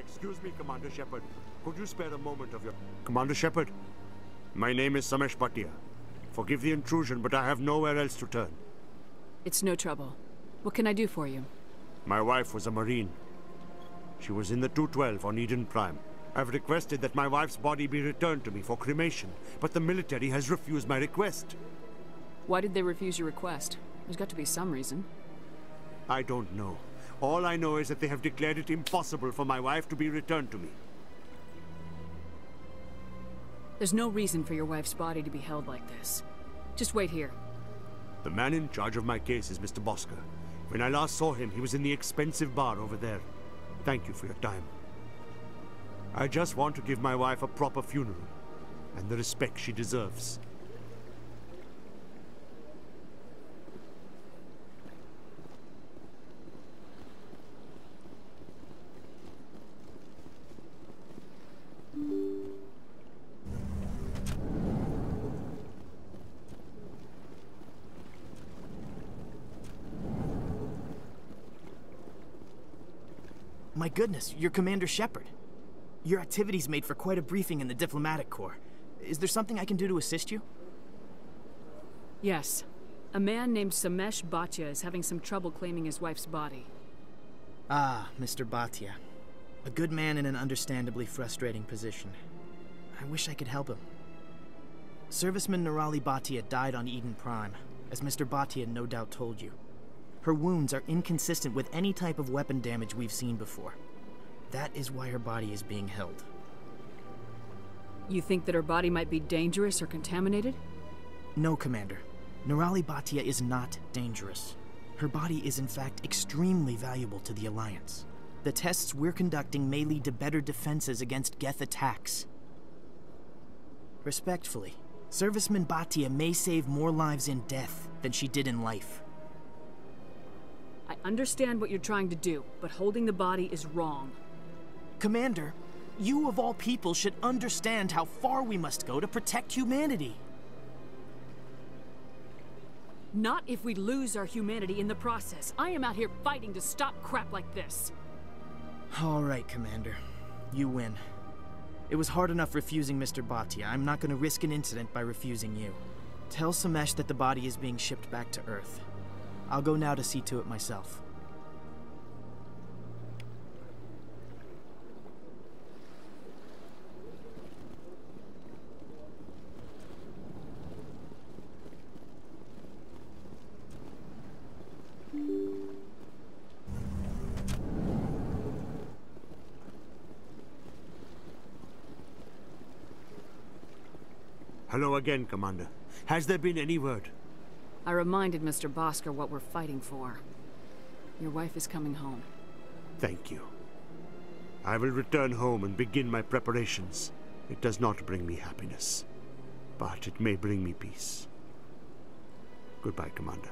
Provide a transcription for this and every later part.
Excuse me, Commander Shepard. Could you spare a moment of your... Commander Shepard, my name is Samesh Bhatia. Forgive the intrusion, but I have nowhere else to turn. It's no trouble. What can I do for you? My wife was a Marine. She was in the 212 on Eden Prime. I've requested that my wife's body be returned to me for cremation, but the military has refused my request. Why did they refuse your request? There's got to be some reason. I don't know. All I know is that they have declared it impossible for my wife to be returned to me. There's no reason for your wife's body to be held like this. Just wait here. The man in charge of my case is Mr. Bosker. When I last saw him, he was in the expensive bar over there. Thank you for your time. I just want to give my wife a proper funeral, and the respect she deserves. My goodness, you're Commander Shepard. Your activities made for quite a briefing in the Diplomatic Corps. Is there something I can do to assist you? Yes. A man named Samesh Bhatia is having some trouble claiming his wife's body. Ah, Mr. Bhatia. A good man in an understandably frustrating position. I wish I could help him. Serviceman Nirali Bhatia died on Eden Prime, as Mr. Bhatia no doubt told you. Her wounds are inconsistent with any type of weapon damage we've seen before. That is why her body is being held. You think that her body might be dangerous or contaminated? No, Commander. Nirali Bhatia is not dangerous. Her body is in fact extremely valuable to the Alliance. The tests we're conducting may lead to better defenses against Geth attacks. Respectfully, Serviceman Bhatia may save more lives in death than she did in life. I understand what you're trying to do, but holding the body is wrong. Commander, you of all people should understand how far we must go to protect humanity. Not if we lose our humanity in the process. I am out here fighting to stop crap like this. All right, Commander. You win. It was hard enough refusing Mr. Bhatia. I'm not going to risk an incident by refusing you. Tell Samesh that the body is being shipped back to Earth. I'll go now to see to it myself. Hello again, Commander. Has there been any word? I reminded Mr. Bosker what we're fighting for. Your wife is coming home. Thank you. I will return home and begin my preparations. It does not bring me happiness, but it may bring me peace. Goodbye, Commander.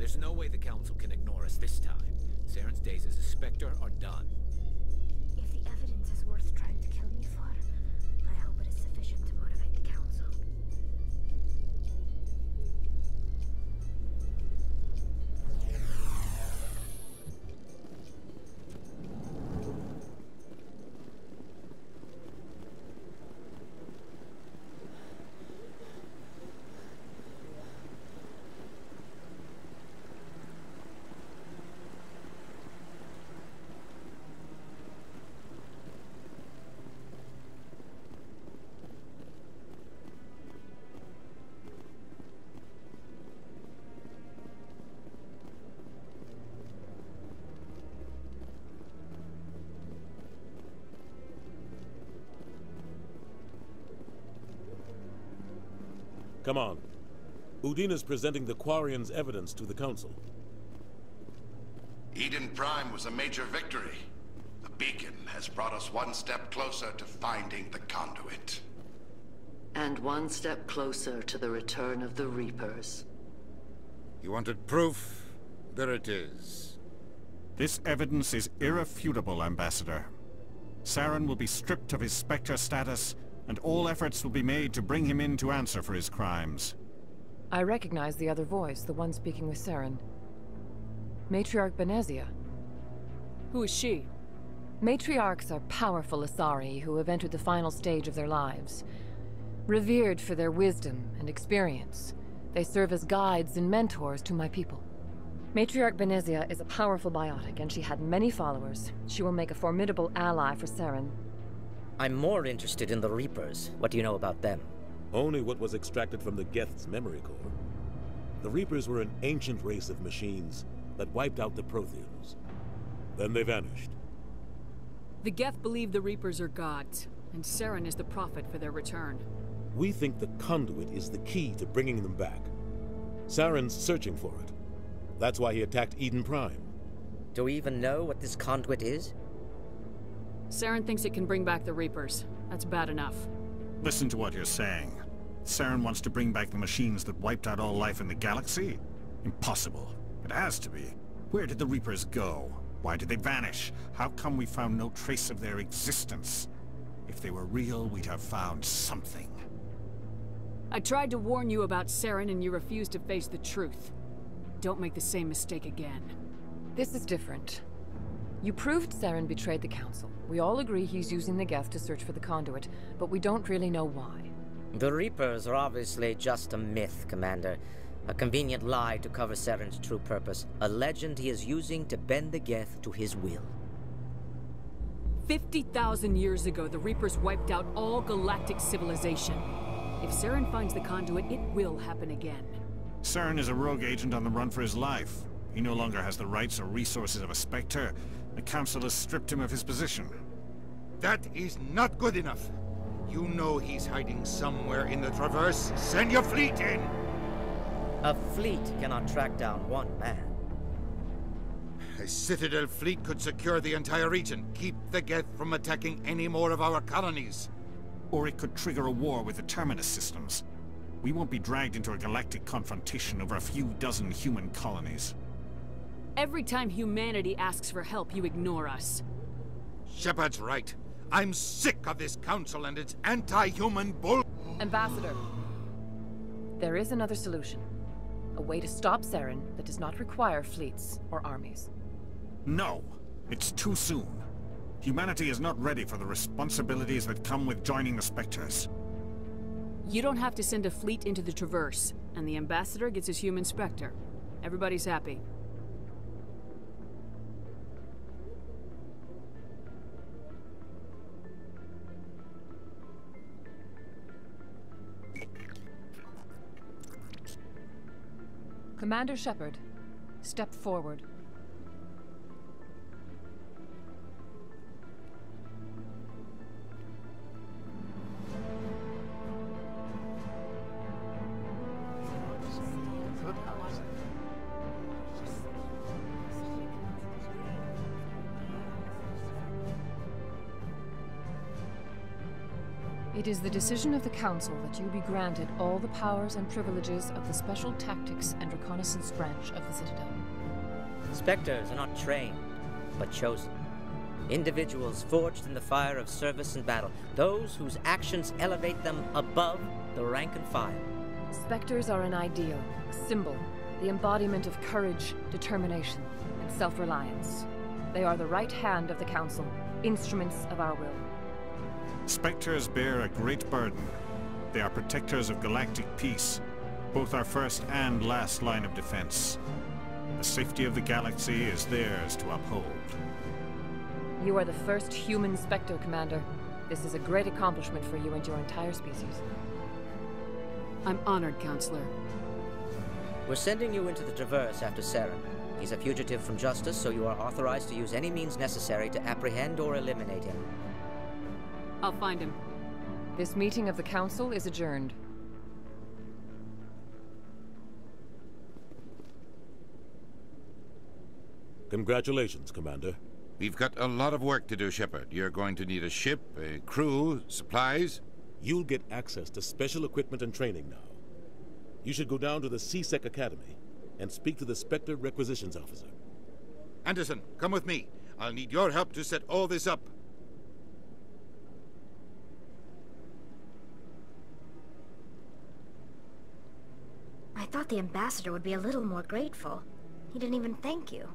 There's no way the Council can ignore us this time. Saren's days as a Spectre are done. If the evidence is worth trying to kill me for, I hope it is sufficient to motivate the Council. Come on. Udina's presenting the Quarians' evidence to the Council. Eden Prime was a major victory. The beacon has brought us one step closer to finding the conduit. And one step closer to the return of the Reapers. You wanted proof? There it is. This evidence is irrefutable, Ambassador. Saren will be stripped of his Spectre status, and all efforts will be made to bring him in to answer for his crimes. I recognize the other voice, the one speaking with Saren. Matriarch Benezia. Who is she? Matriarchs are powerful Asari who have entered the final stage of their lives. Revered for their wisdom and experience, they serve as guides and mentors to my people. Matriarch Benezia is a powerful biotic, and she had many followers. She will make a formidable ally for Saren. I'm more interested in the Reapers. What do you know about them? Only what was extracted from the Geth's memory core. The Reapers were an ancient race of machines that wiped out the Protheans. Then they vanished. The Geth believe the Reapers are gods, and Saren is the prophet for their return. We think the conduit is the key to bringing them back. Saren's searching for it. That's why he attacked Eden Prime. Do we even know what this conduit is? Saren thinks it can bring back the Reapers. That's bad enough. Listen to what you're saying. Saren wants to bring back the machines that wiped out all life in the galaxy? Impossible. It has to be. Where did the Reapers go? Why did they vanish? How come we found no trace of their existence? If they were real, we'd have found something. I tried to warn you about Saren, and you refused to face the truth. Don't make the same mistake again. This is different. You proved Saren betrayed the Council. We all agree he's using the Geth to search for the conduit, but we don't really know why. The Reapers are obviously just a myth, Commander. A convenient lie to cover Saren's true purpose. A legend he is using to bend the Geth to his will. 50,000 years ago, the Reapers wiped out all galactic civilization. If Saren finds the conduit, it will happen again. Saren is a rogue agent on the run for his life. He no longer has the rights or resources of a Spectre. The Council has stripped him of his position. That is not good enough. You know he's hiding somewhere in the Traverse. Send your fleet in! A fleet cannot track down one man. A Citadel fleet could secure the entire region. Keep the Geth from attacking any more of our colonies. Or it could trigger a war with the Terminus systems. We won't be dragged into a galactic confrontation over a few dozen human colonies. Every time humanity asks for help, you ignore us. Shepard's right. I'm sick of this council and its anti-human bull... Ambassador, there is another solution. A way to stop Saren that does not require fleets or armies. No, it's too soon. Humanity is not ready for the responsibilities that come with joining the Spectres. You don't have to send a fleet into the Traverse, and the Ambassador gets his human Spectre. Everybody's happy. Commander Shepard, step forward. It is the decision of the Council that you be granted all the powers and privileges of the Special Tactics and Reconnaissance branch of the Citadel. Spectres are not trained, but chosen. Individuals forged in the fire of service and battle. Those whose actions elevate them above the rank and file. Spectres are an ideal, a symbol, the embodiment of courage, determination, and self-reliance. They are the right hand of the Council, instruments of our will. Spectres bear a great burden. They are protectors of galactic peace, both our first and last line of defense. The safety of the galaxy is theirs to uphold. You are the first human Spectre, Commander. This is a great accomplishment for you and your entire species. I'm honored, Counselor. We're sending you into the Traverse after Saren. He's a fugitive from justice, so you are authorized to use any means necessary to apprehend or eliminate him. I'll find him. This meeting of the Council is adjourned. Congratulations, Commander. We've got a lot of work to do, Shepard. You're going to need a ship, a crew, supplies. You'll get access to special equipment and training now. You should go down to the C-Sec Academy and speak to the Spectre Requisitions Officer. Anderson, come with me. I'll need your help to set all this up. I thought the ambassador would be a little more grateful. He didn't even thank you.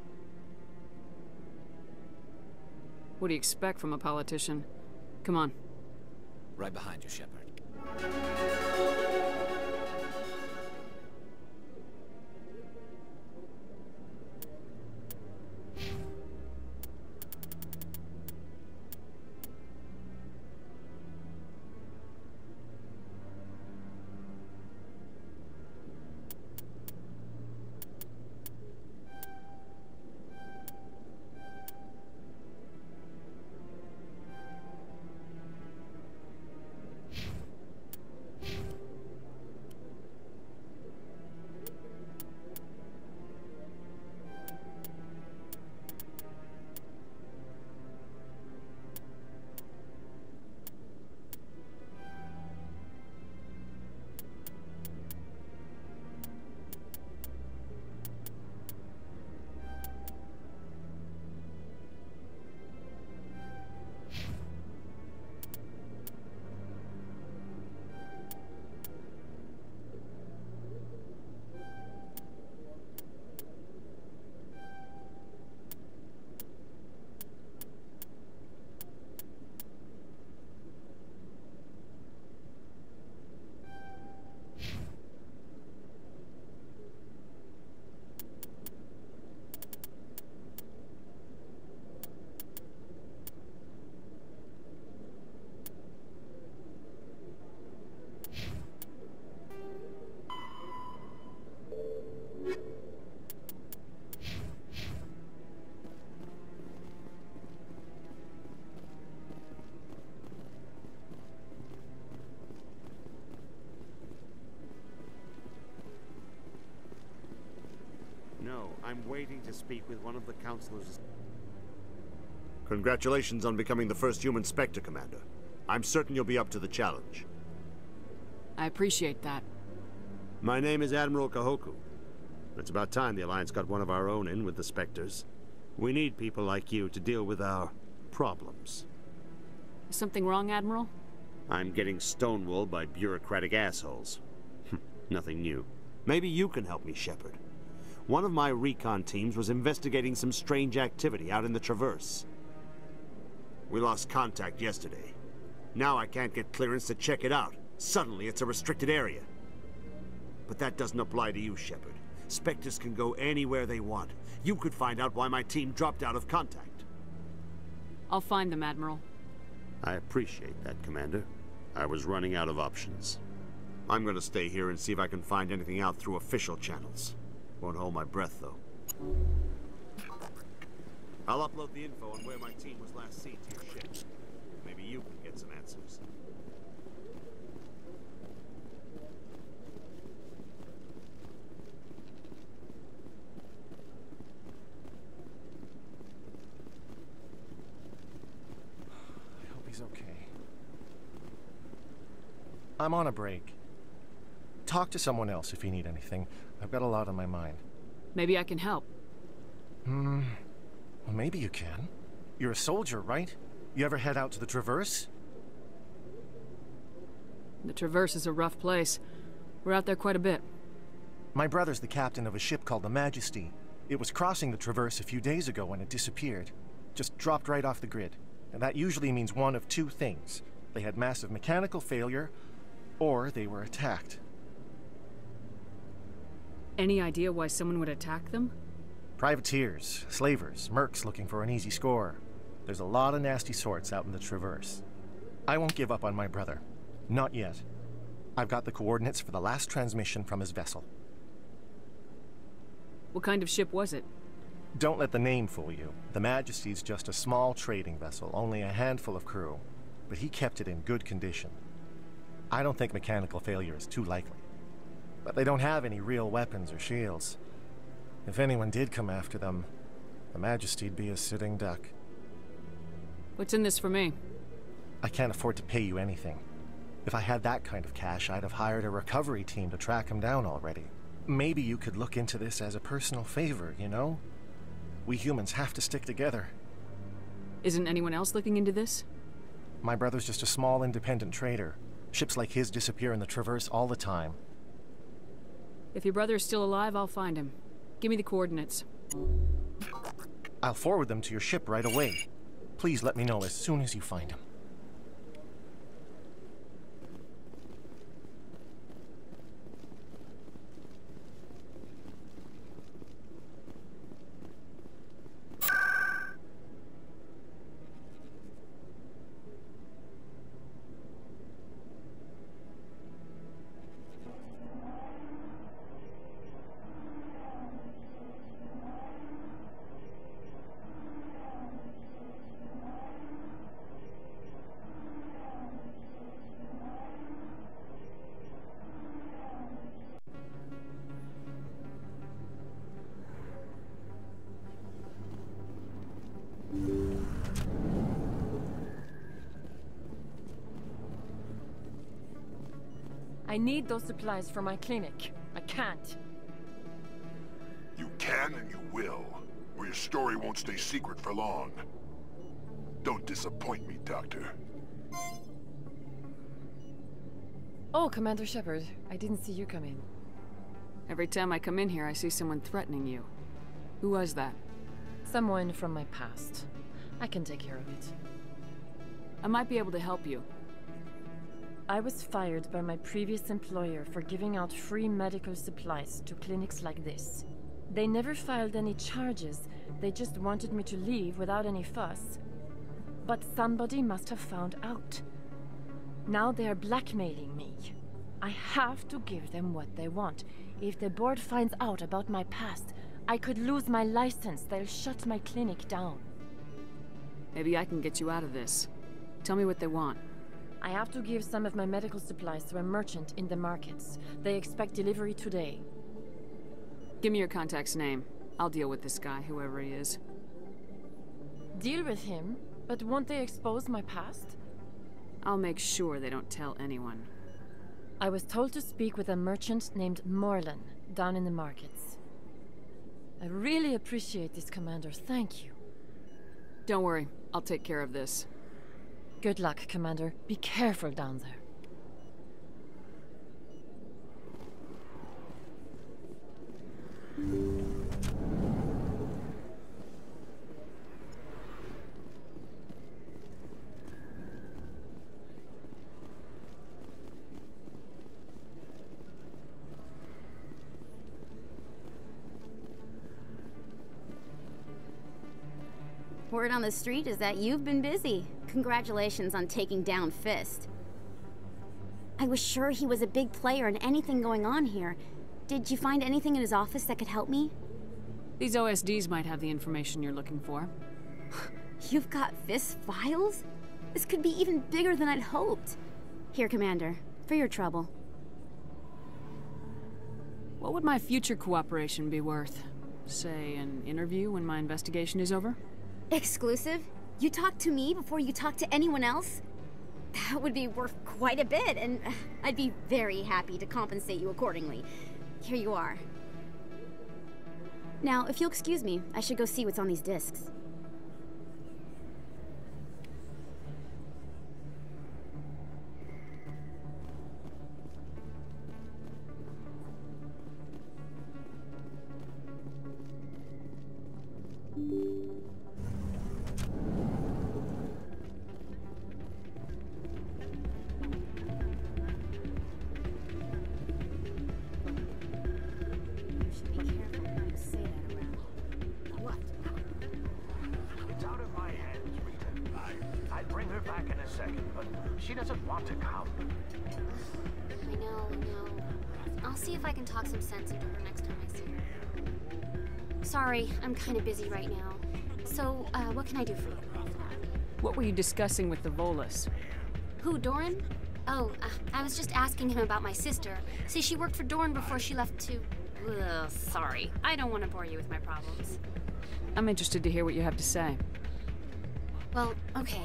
What do you expect from a politician? Come on. Right behind you, Shepard. No, I'm waiting to speak with one of the counselors. Congratulations on becoming the first human Spectre, Commander. I'm certain you'll be up to the challenge. I appreciate that. My name is Admiral Kahoku. It's about time the Alliance got one of our own in with the Spectres. We need people like you to deal with our problems. Is something wrong, Admiral? I'm getting stonewalled by bureaucratic assholes. Nothing new. Maybe you can help me, Shepard. One of my recon teams was investigating some strange activity out in the Traverse. We lost contact yesterday. Now I can't get clearance to check it out. Suddenly it's a restricted area. But that doesn't apply to you, Shepard. Spectres can go anywhere they want. You could find out why my team dropped out of contact. I'll find them, Admiral. I appreciate that, Commander. I was running out of options. I'm gonna stay here and see if I can find anything out through official channels. Won't hold my breath, though. I'll upload the info on where my team was last seen to your ship. Maybe you can get some answers. I hope he's okay. I'm on a break. Talk to someone else if you need anything. I've got a lot on my mind. Maybe I can help. Well, maybe you can. You're a soldier, right? You ever head out to the Traverse? The Traverse is a rough place. We're out there quite a bit. My brother's the captain of a ship called the Majesty. It was crossing the Traverse a few days ago when it disappeared. Just dropped right off the grid. And that usually means one of two things. They had massive mechanical failure, or they were attacked. Any idea why someone would attack them? Privateers, slavers, mercs looking for an easy score. There's a lot of nasty sorts out in the Traverse. I won't give up on my brother. Not yet. I've got the coordinates for the last transmission from his vessel. What kind of ship was it? Don't let the name fool you. The Majesty's just a small trading vessel, only a handful of crew. But he kept it in good condition. I don't think mechanical failure is too likely. But they don't have any real weapons or shields. If anyone did come after them, the Majesty'd be a sitting duck. What's in this for me? I can't afford to pay you anything. If I had that kind of cash, I'd have hired a recovery team to track him down already. Maybe you could look into this as a personal favor, you know? We humans have to stick together. Isn't anyone else looking into this? My brother's just a small independent trader. Ships like his disappear in the Traverse all the time. If your brother is still alive, I'll find him. Give me the coordinates. I'll forward them to your ship right away. Please let me know as soon as you find him. I need those supplies for my clinic. I can't. You can and you will, or your story won't stay secret for long. Don't disappoint me, Doctor. Oh, Commander Shepard. I didn't see you come in. Every time I come in here, I see someone threatening you. Who was that? Someone from my past. I can take care of it. I might be able to help you. I was fired by my previous employer for giving out free medical supplies to clinics like this. They never filed any charges, they just wanted me to leave without any fuss. But somebody must have found out. Now they are blackmailing me. I have to give them what they want. If the board finds out about my past, I could lose my license. They'll shut my clinic down. Maybe I can get you out of this. Tell me what they want. I have to give some of my medical supplies to a merchant in the markets. They expect delivery today. Give me your contact's name. I'll deal with this guy, whoever he is. Deal with him? But won't they expose my past? I'll make sure they don't tell anyone. I was told to speak with a merchant named Morlan, down in the markets. I really appreciate this, Commander. Thank you. Don't worry. I'll take care of this. Good luck, Commander. Be careful down there. Word on the street is that you've been busy. Congratulations on taking down Fist. I was sure he was a big player in anything going on here. Did you find anything in his office that could help me? These OSDs might have the information you're looking for. You've got Fist files? This could be even bigger than I'd hoped. Here, Commander, for your trouble. What would my future cooperation be worth? Say, an interview when my investigation is over? Exclusive? You talk to me before you talk to anyone else? That would be worth quite a bit, and I'd be very happy to compensate you accordingly. Here you are. Now, if you'll excuse me, I should go see what's on these discs. She doesn't want to come. I know. I'll see if I can talk some sense into her next time I see her. Sorry, I'm kind of busy right now. So, what can I do for you? What were you discussing with the Volus? Who, Doran? Oh, I was just asking him about my sister. See, she worked for Doran before she left to... Ugh, sorry. I don't want to bore you with my problems. I'm interested to hear what you have to say. Well, okay.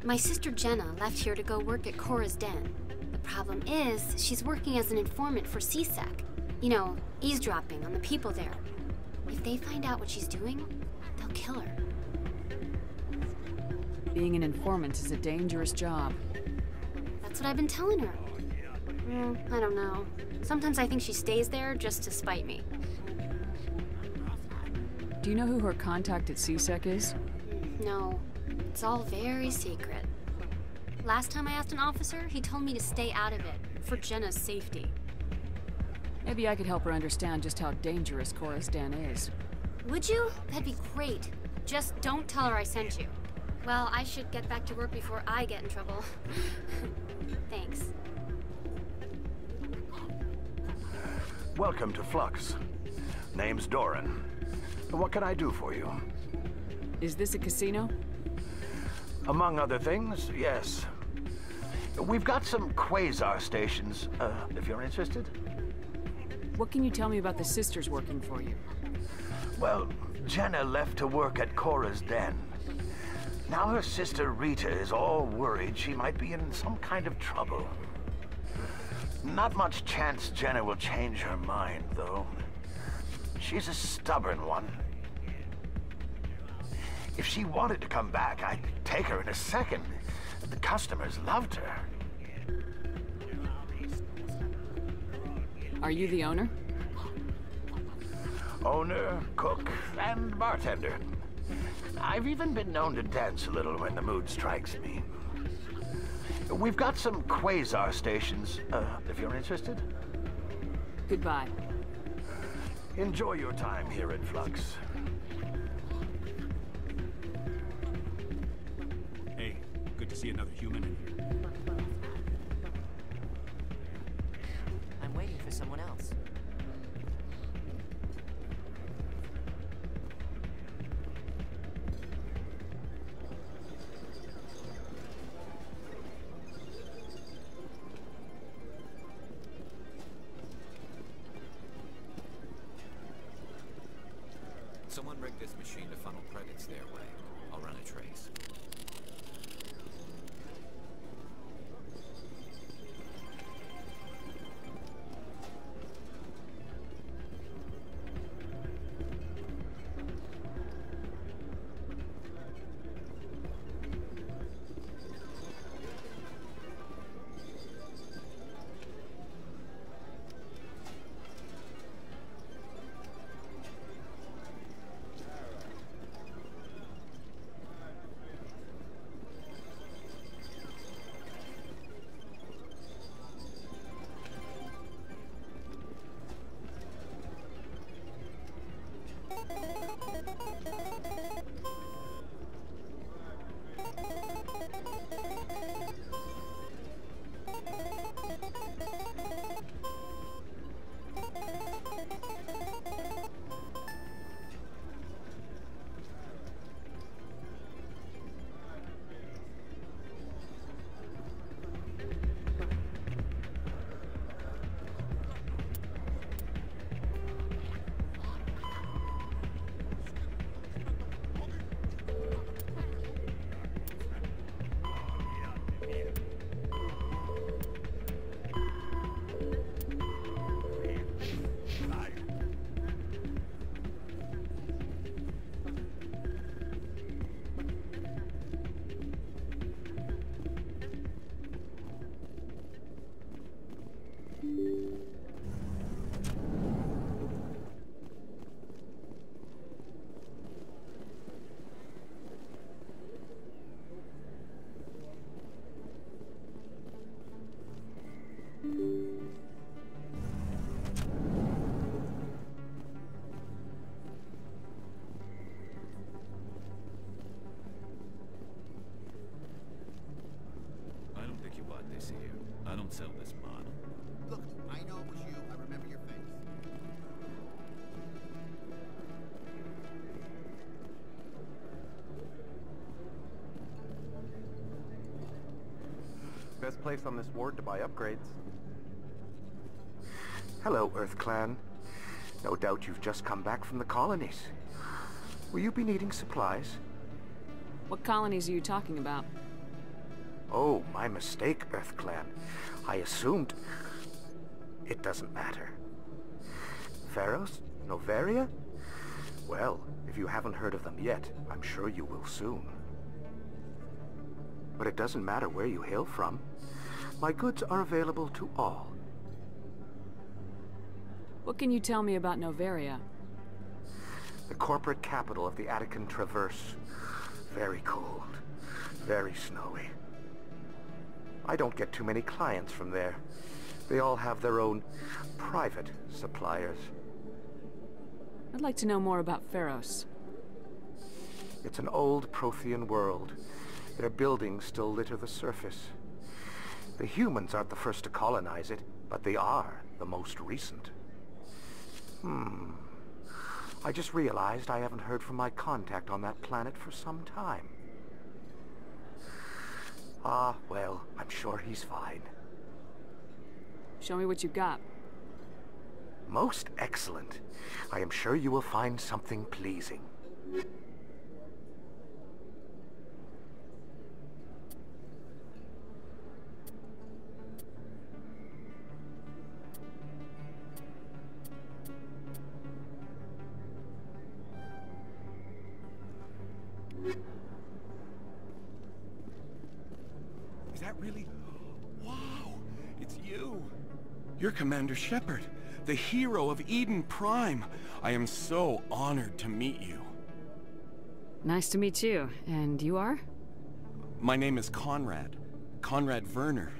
My sister Jenna left here to go work at Chora's den. The problem is, she's working as an informant for CSEC. You know, eavesdropping on the people there. If they find out what she's doing, they'll kill her. Being an informant is a dangerous job. That's what I've been telling her. Well, I don't know. Sometimes I think she stays there just to spite me. Do you know who her contact at CSEC is? No. It's all very secret. Last time I asked an officer, he told me to stay out of it, for Jenna's safety. Maybe I could help her understand just how dangerous Chora's den is. Would you? That'd be great. Just don't tell her I sent you. Well, I should get back to work before I get in trouble. Thanks. Welcome to Flux. Name's Doran. What can I do for you? Is this a casino? Among other things, yes. We've got some quasar stations, if you're interested. What can you tell me about the sisters working for you? Well, Jenna left to work at Chora's den. Now her sister Rita is all worried she might be in some kind of trouble. Not much chance Jenna will change her mind, though. She's a stubborn one. If she wanted to come back, I'd take her in a second. The customers loved her. Are you the owner? Owner, cook, and bartender. I've even been known to dance a little when the mood strikes me. We've got some quasar stations, if you're interested. Goodbye. Enjoy your time here at Flux. Hey, good to see another human in here. I'm waiting for someone else. Someone rigged this machine to funnel credits their way. I'll run a trace. I don't sell this model. Look, I know it was you. I remember your face. Best place on this ward to buy upgrades. Hello, Earth Clan. No doubt you've just come back from the colonies. Will you be needing supplies? What colonies are you talking about? Oh, my mistake, Earth Clan. I assumed... It doesn't matter. Pharos? Noveria? Well, if you haven't heard of them yet, I'm sure you will soon. But it doesn't matter where you hail from. My goods are available to all. What can you tell me about Noveria? The corporate capital of the Attican Traverse. Very cold. Very snowy. I don't get too many clients from there. They all have their own private suppliers. I'd like to know more about Pharos. It's an old Prothean world. Their buildings still litter the surface. The humans aren't the first to colonize it, but they are the most recent. I just realized I haven't heard from my contact on that planet for some time. Ah, well, I'm sure he's fine. Show me what you've got. Most excellent. I am sure you will find something pleasing. Is that really... Wow! It's you! You're Commander Shepard, the hero of Eden Prime. I am so honored to meet you. Nice to meet you. And you are? My name is Conrad. Conrad Verner.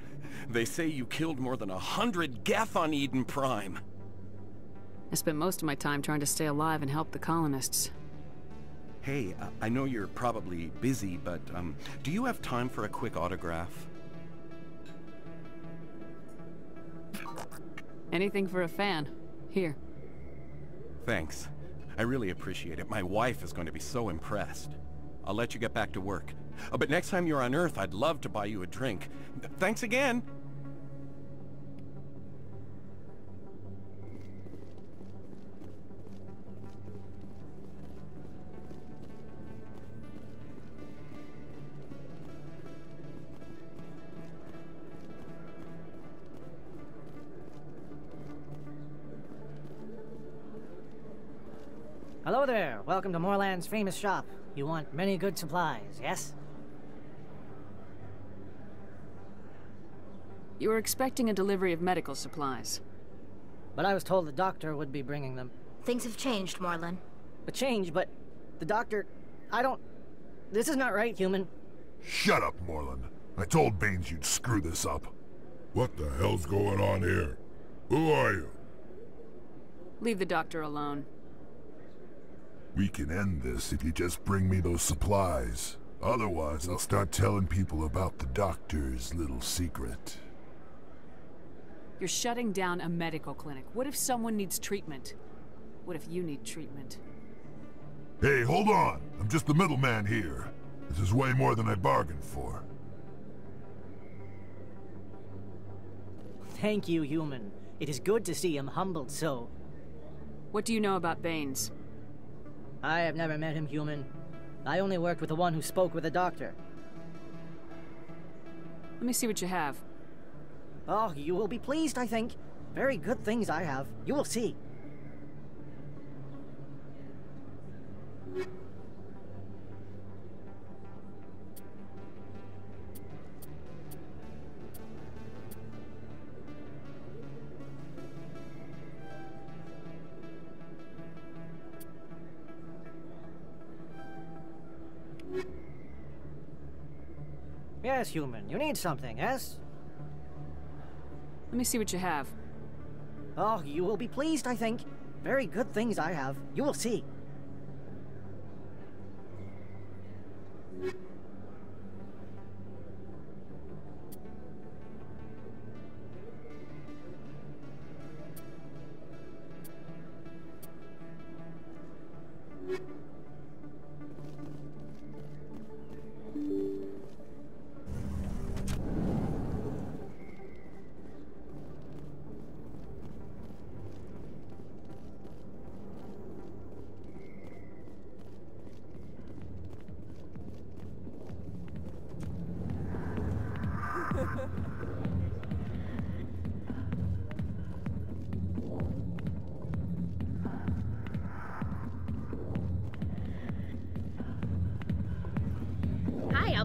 They say you killed more than 100 Geth on Eden Prime. I spent most of my time trying to stay alive and help the colonists. Hey, I know you're probably busy, but do you have time for a quick autograph? Anything for a fan. Here. Thanks. I really appreciate it. My wife is going to be so impressed. I'll let you get back to work. But next time you're on Earth, I'd love to buy you a drink. Thanks again! Hello there. Welcome to Morlan's famous shop. You want many good supplies, yes? You were expecting a delivery of medical supplies. But I was told the doctor would be bringing them. Things have changed, Morlan. A change, but the doctor... I don't... This is not right, human. Shut up, Morlan. I told Baines you'd screw this up. What the hell's going on here? Who are you? Leave the doctor alone. We can end this if you just bring me those supplies. Otherwise, I'll start telling people about the doctor's little secret. You're shutting down a medical clinic. What if someone needs treatment? What if you need treatment? Hey, hold on! I'm just the middleman here. This is way more than I bargained for. Thank you, human. It is good to see him humbled so. What do you know about Baines? I have never met him, human. I only worked with the one who spoke with the doctor. Let me see what you have. Oh, you will be pleased, I think. Very good things I have. You will see. Yes, human. You need something, yes? Let me see what you have. Oh, you will be pleased, I think. Very good things I have. You will see.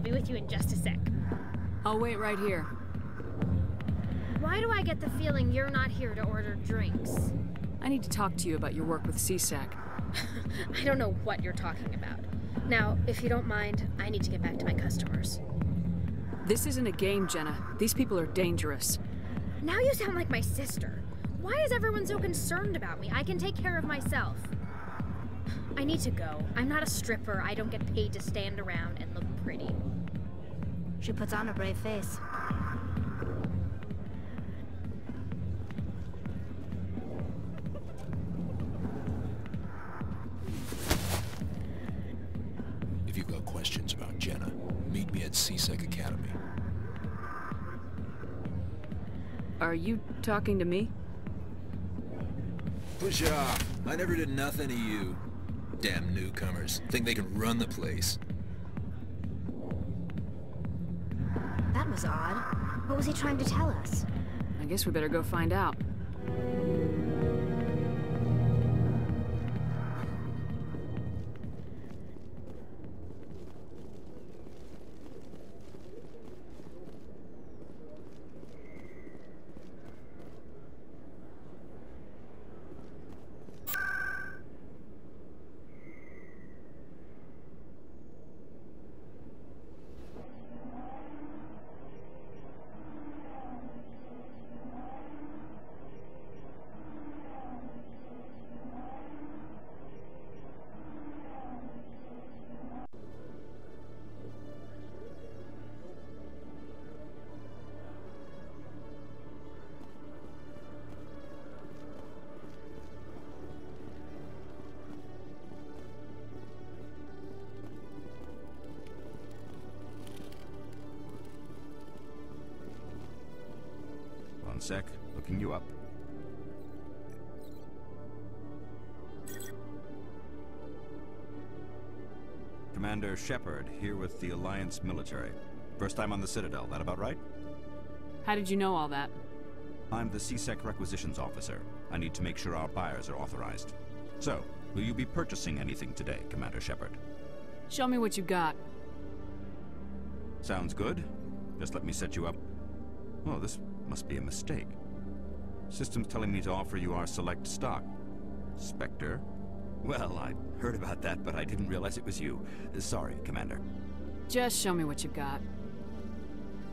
be with you in just a sec. I'll wait right here. Why do I get the feeling you're not here to order drinks? I need to talk to you about your work with CSAC. I don't know what you're talking about. Now, if you don't mind, I need to get back to my customers. This isn't a game, Jenna. These people are dangerous. Now you sound like my sister. Why is everyone so concerned about me? I can take care of myself. I need to go. I'm not a stripper. I don't get paid to stand around and look pretty. She puts on a brave face. If you've got questions about Jenna, meet me at CSEC Academy. Are you talking to me? Push off. I never did nothing to you. Damn newcomers. Think they can run the place. That was odd. What was he trying to tell us? I guess we better go find out. One sec, looking you up. Commander Shepard, here with the Alliance military. First time on the Citadel, that about right? How did you know all that? I'm the CSEC Requisitions Officer. I need to make sure our buyers are authorized. So, will you be purchasing anything today, Commander Shepard? Show me what you got. Sounds good. Just let me set you up. Oh, this must be a mistake. System's telling me to offer you our select stock. Spectre? Well, I heard about that, but I didn't realize it was you. Sorry, Commander. Just show me what you got.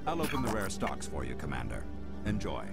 I'll open the rare stocks for you, Commander. Enjoy.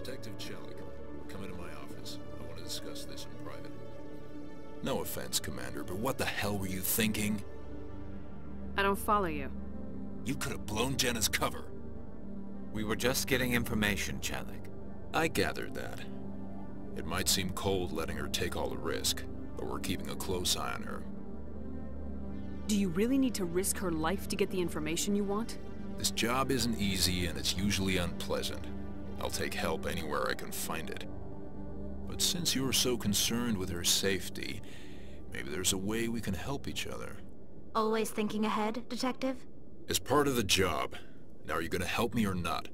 Detective Chhellick, come into my office. I want to discuss this in private. No offense, Commander, but what the hell were you thinking? I don't follow you. You could have blown Jenna's cover. We were just getting information, Chhellick. I gathered that. It might seem cold letting her take all the risk, but we're keeping a close eye on her. Do you really need to risk her life to get the information you want? This job isn't easy, and it's usually unpleasant. I'll take help anywhere I can find it. But since you're so concerned with her safety, maybe there's a way we can help each other. Always thinking ahead, Detective? It's part of the job. Now, are you gonna help me or not?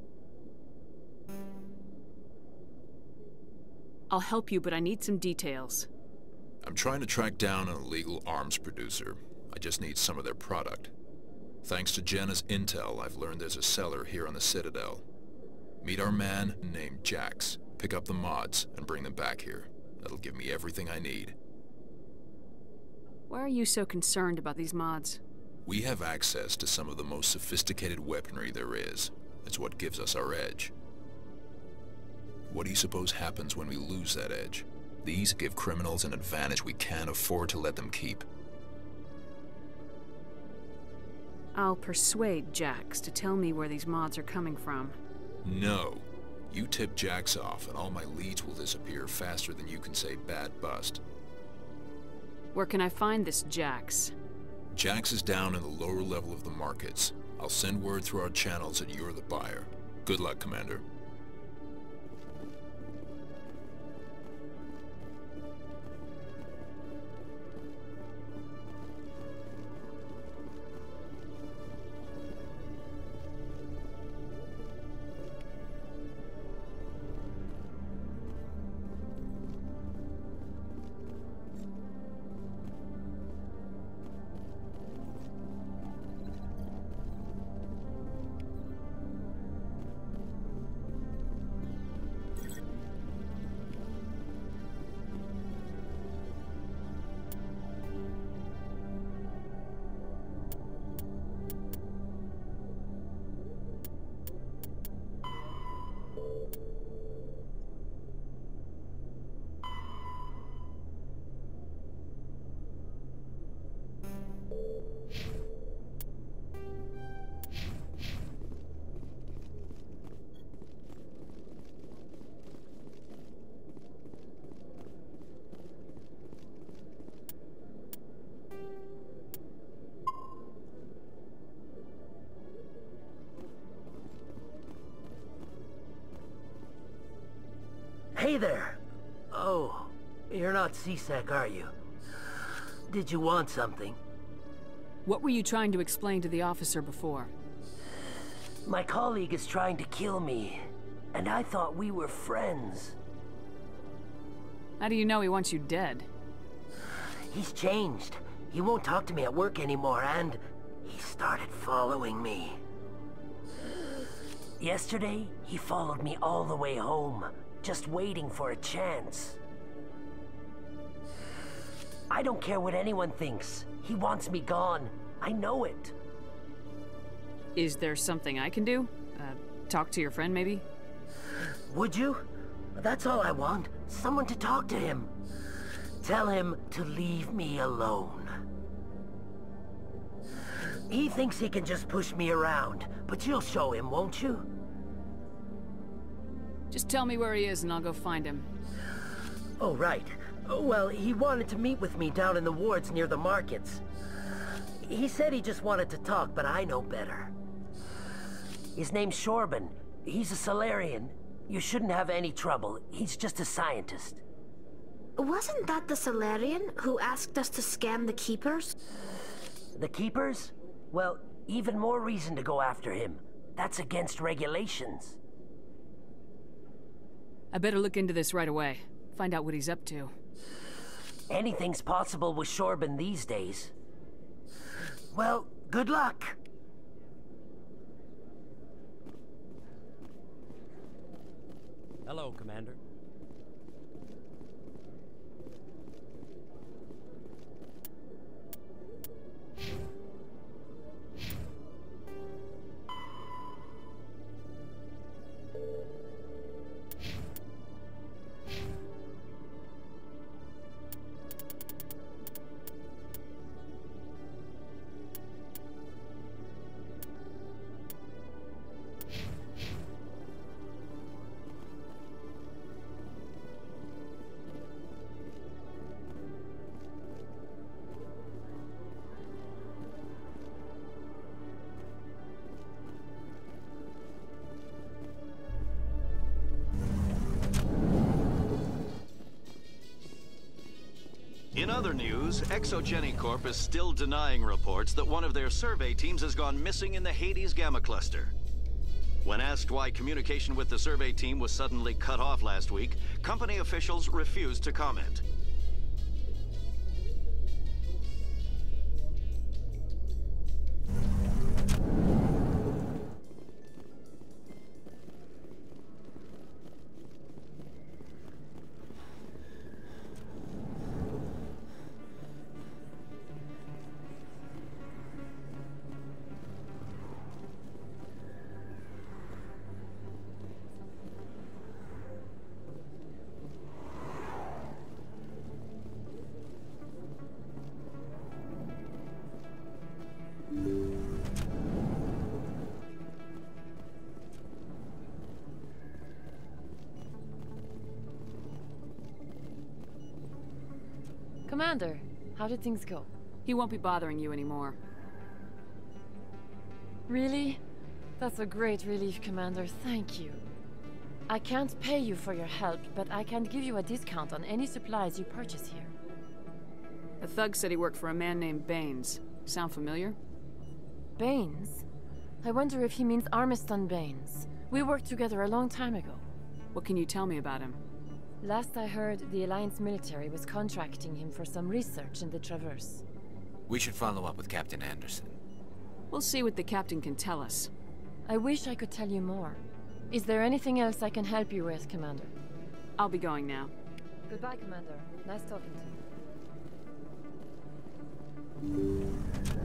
I'll help you, but I need some details. I'm trying to track down an illegal arms producer. I just need some of their product. Thanks to Jenna's intel, I've learned there's a seller here on the Citadel. Meet our man named Jax, pick up the mods, and bring them back here. That'll give me everything I need. Why are you so concerned about these mods? We have access to some of the most sophisticated weaponry there is. It's what gives us our edge. What do you suppose happens when we lose that edge? These give criminals an advantage we can't afford to let them keep. I'll persuade Jax to tell me where these mods are coming from. No. You tip Jax off and all my leads will disappear faster than you can say bad bust. Where can I find this Jax? Jax is down in the lower level of the markets. I'll send word through our channels that you're the buyer. Good luck, Commander. Hey there! Oh, you're not C-Sec, are you? Did you want something? What were you trying to explain to the officer before? My colleague is trying to kill me, and I thought we were friends. How do you know he wants you dead? He's changed. He won't talk to me at work anymore, and he started following me. Yesterday, he followed me all the way home, just waiting for a chance. I don't care what anyone thinks. He wants me gone. I know it. Is there something I can do? Talk to your friend, maybe? Would you? That's all I want. Someone to talk to him. Tell him to leave me alone. He thinks he can just push me around, but you'll show him, won't you? Just tell me where he is and I'll go find him. Oh, right. Well, he wanted to meet with me down in the wards near the markets. He said he just wanted to talk, but I know better. His name's Chorban. He's a Solarian. You shouldn't have any trouble. He's just a scientist. Wasn't that the Solarian who asked us to scan the Keepers? The Keepers? Well, even more reason to go after him. That's against regulations. I better look into this right away. Find out what he's up to. Anything's possible with Chorban these days. Well, good luck. Hello, Commander. In other news, Exogeny Corp is still denying reports that one of their survey teams has gone missing in the Hades Gamma Cluster. When asked why communication with the survey team was suddenly cut off last week, company officials refused to comment. Commander, how did things go? He won't be bothering you anymore. Really? That's a great relief, Commander. Thank you. I can't pay you for your help, but I can give you a discount on any supplies you purchase here. The thug said he worked for a man named Baines. Sound familiar? Baines? I wonder if he means Armiston Baines. We worked together a long time ago. What can you tell me about him? Last I heard, the Alliance military was contracting him for some research in the Traverse. We should follow up with Captain Anderson. We'll see what the captain can tell us. I wish I could tell you more. Is there anything else I can help you with, Commander? I'll be going now. Goodbye, Commander. Nice talking to you.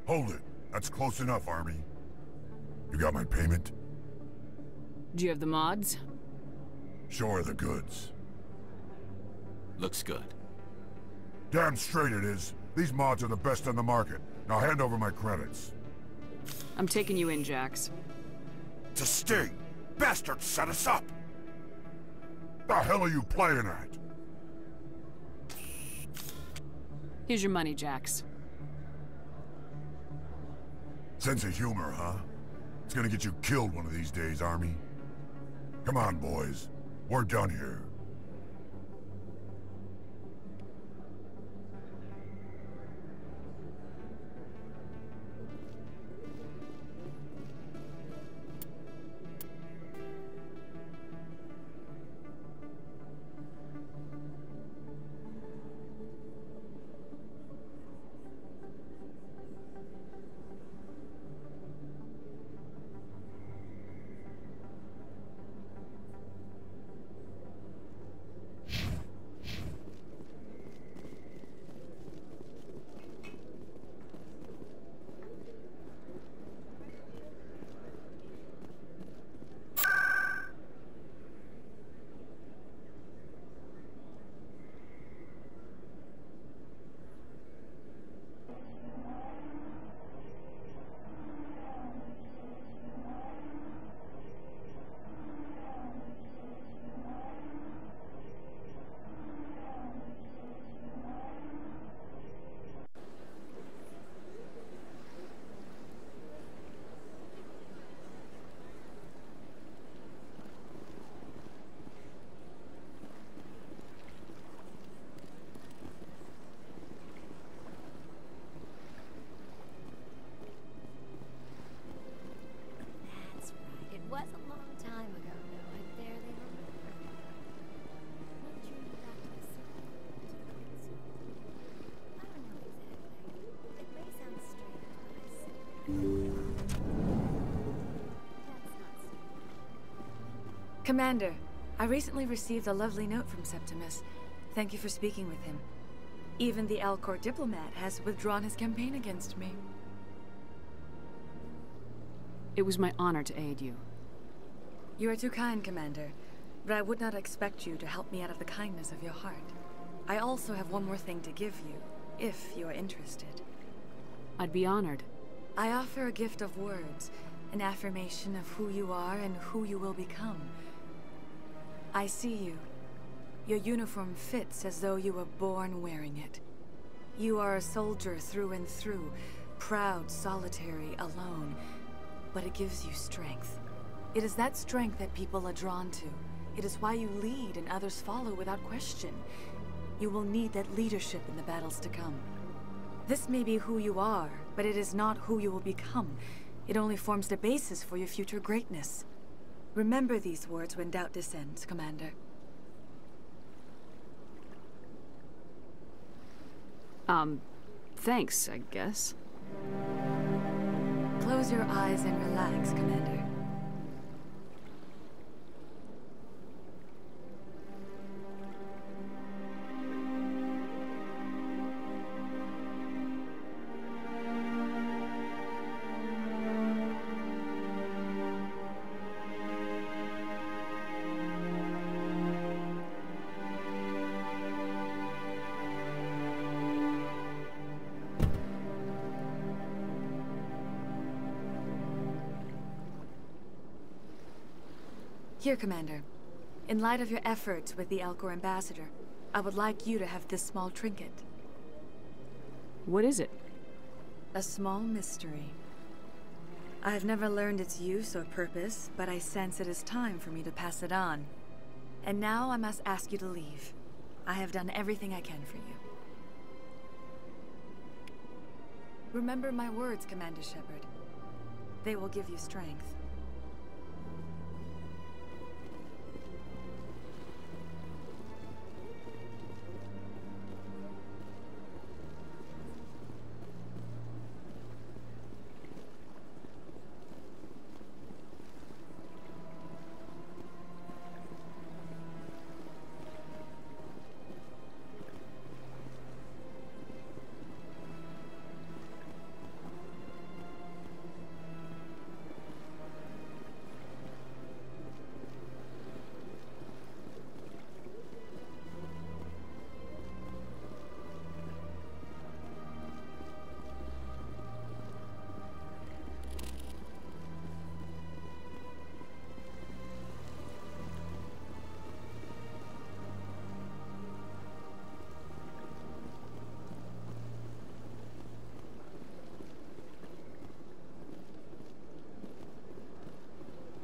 Hold it. That's close enough, Army. You got my payment? Do you have the mods? Show her the goods. Looks good. Damn straight it is. These mods are the best on the market. Now hand over my credits. I'm taking you in, Jax. It's a sting! Bastards set us up! The hell are you playing at? Here's your money, Jax. Sense of humor, huh? It's gonna get you killed one of these days, Army. Come on, boys. We're done here. Commander, I recently received a lovely note from Septimus. Thank you for speaking with him. Even the Alcor diplomat has withdrawn his campaign against me. It was my honor to aid you. You are too kind, Commander, but I would not expect you to help me out of the kindness of your heart. I also have one more thing to give you, if you are interested. I'd be honored. I offer a gift of words, an affirmation of who you are and who you will become. I see you. Your uniform fits as though you were born wearing it. You are a soldier through and through, proud, solitary, alone, but it gives you strength. It is that strength that people are drawn to. It is why you lead and others follow without question. You will need that leadership in the battles to come. This may be who you are, but it is not who you will become. It only forms the basis for your future greatness. Remember these words when doubt descends, Commander. Thanks, I guess. Close your eyes and relax, Commander. Here, Commander. In light of your efforts with the Alcor ambassador, I would like you to have this small trinket. What is it? A small mystery. I have never learned its use or purpose, but I sense it is time for me to pass it on. And now I must ask you to leave. I have done everything I can for you. Remember my words, Commander Shepard. They will give you strength.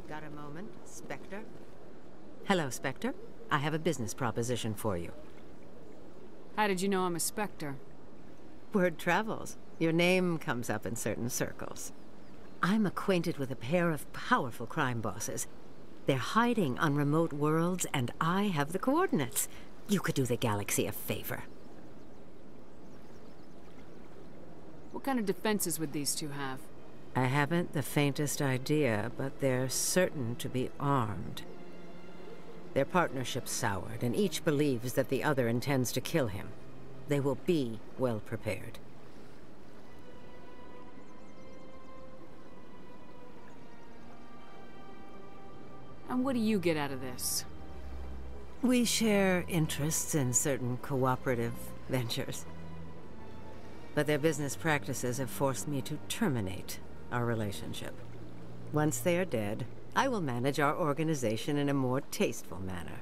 Got a moment, Spectre? Hello, Spectre. I have a business proposition for you. How did you know I'm a Spectre? Word travels. Your name comes up in certain circles. I'm acquainted with a pair of powerful crime bosses. They're hiding on remote worlds, and I have the coordinates. You could do the galaxy a favor. What kind of defenses would these two have? I haven't the faintest idea, but they're certain to be armed. Their partnership's soured, and each believes that the other intends to kill him. They will be well prepared. And what do you get out of this? We share interests in certain cooperative ventures. But their business practices have forced me to terminate our relationship. Once they are dead, I will manage our organization in a more tasteful manner.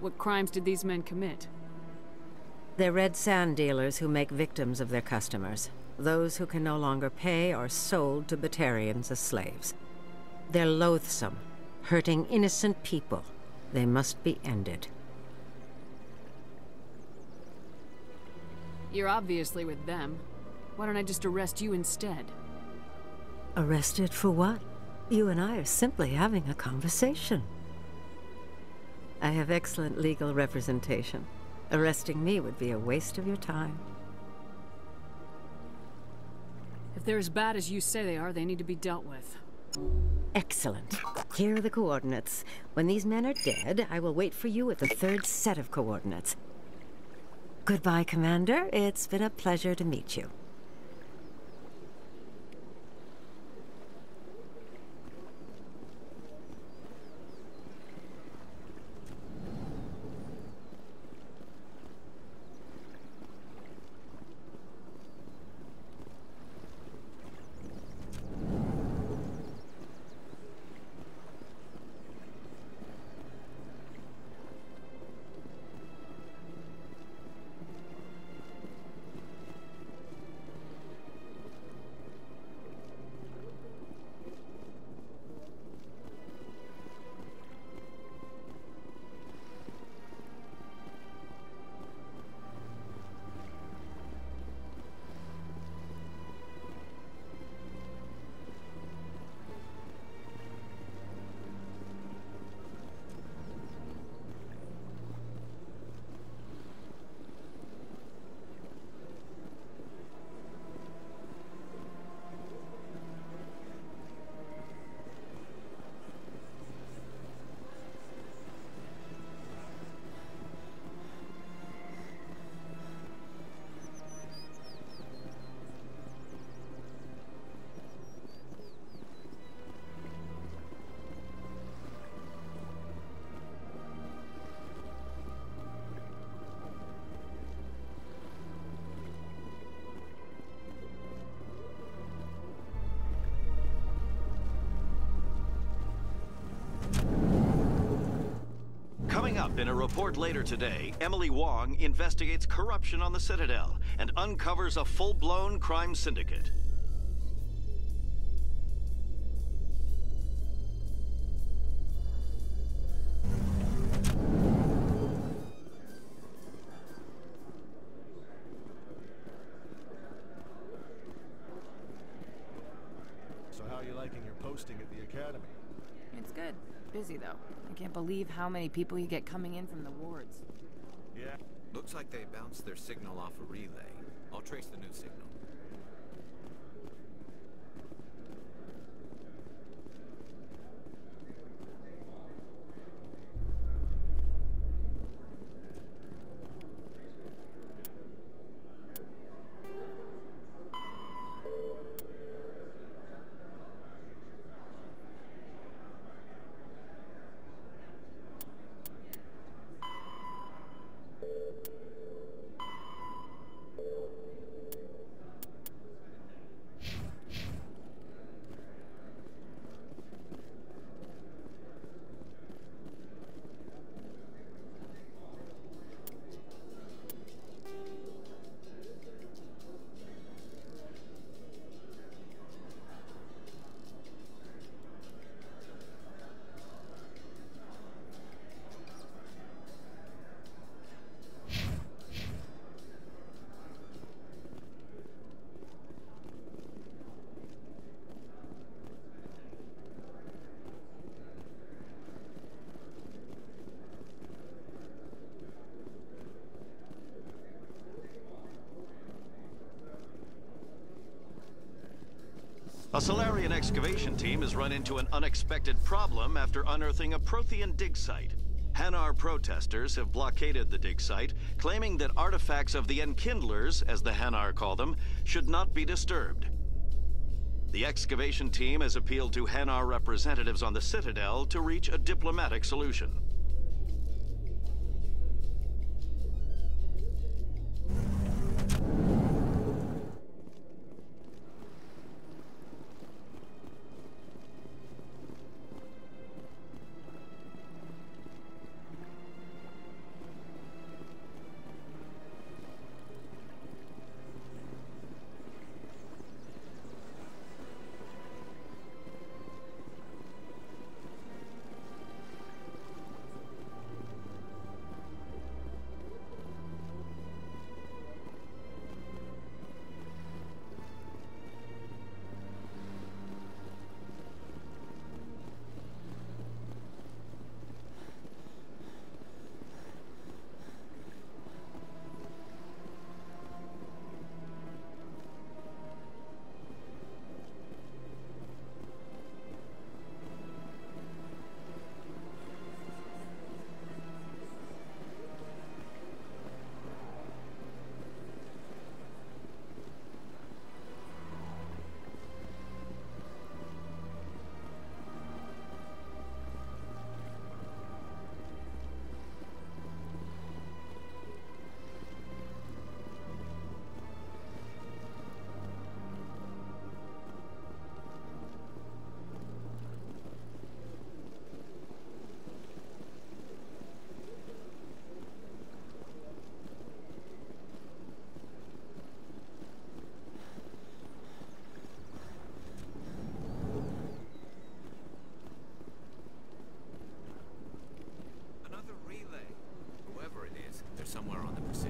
What crimes did these men commit? They're red sand dealers who make victims of their customers. Those who can no longer pay are sold to Batarians as slaves. They're loathsome, hurting innocent people. They must be ended. You're obviously with them. Why don't I just arrest you instead? Arrested for what? You and I are simply having a conversation. I have excellent legal representation. Arresting me would be a waste of your time. If they're as bad as you say they are, they need to be dealt with. Excellent. Here are the coordinates. When these men are dead, I will wait for you with the third set of coordinates. Goodbye, Commander. It's been a pleasure to meet you. In a report later today, Emily Wong investigates corruption on the Citadel and uncovers a full-blown crime syndicate. So how are you liking your posting at the academy? It's good. Busy, though. I can't believe how many people you get coming in from the wards. Yeah. Looks like they bounced their signal off a relay. I'll trace the new signal. A Solarian excavation team has run into an unexpected problem after unearthing a Prothean dig site. Hanar protesters have blockaded the dig site, claiming that artifacts of the Enkindlers, as the Hanar call them, should not be disturbed. The excavation team has appealed to Hanar representatives on the Citadel to reach a diplomatic solution. Somewhere on the pursuit.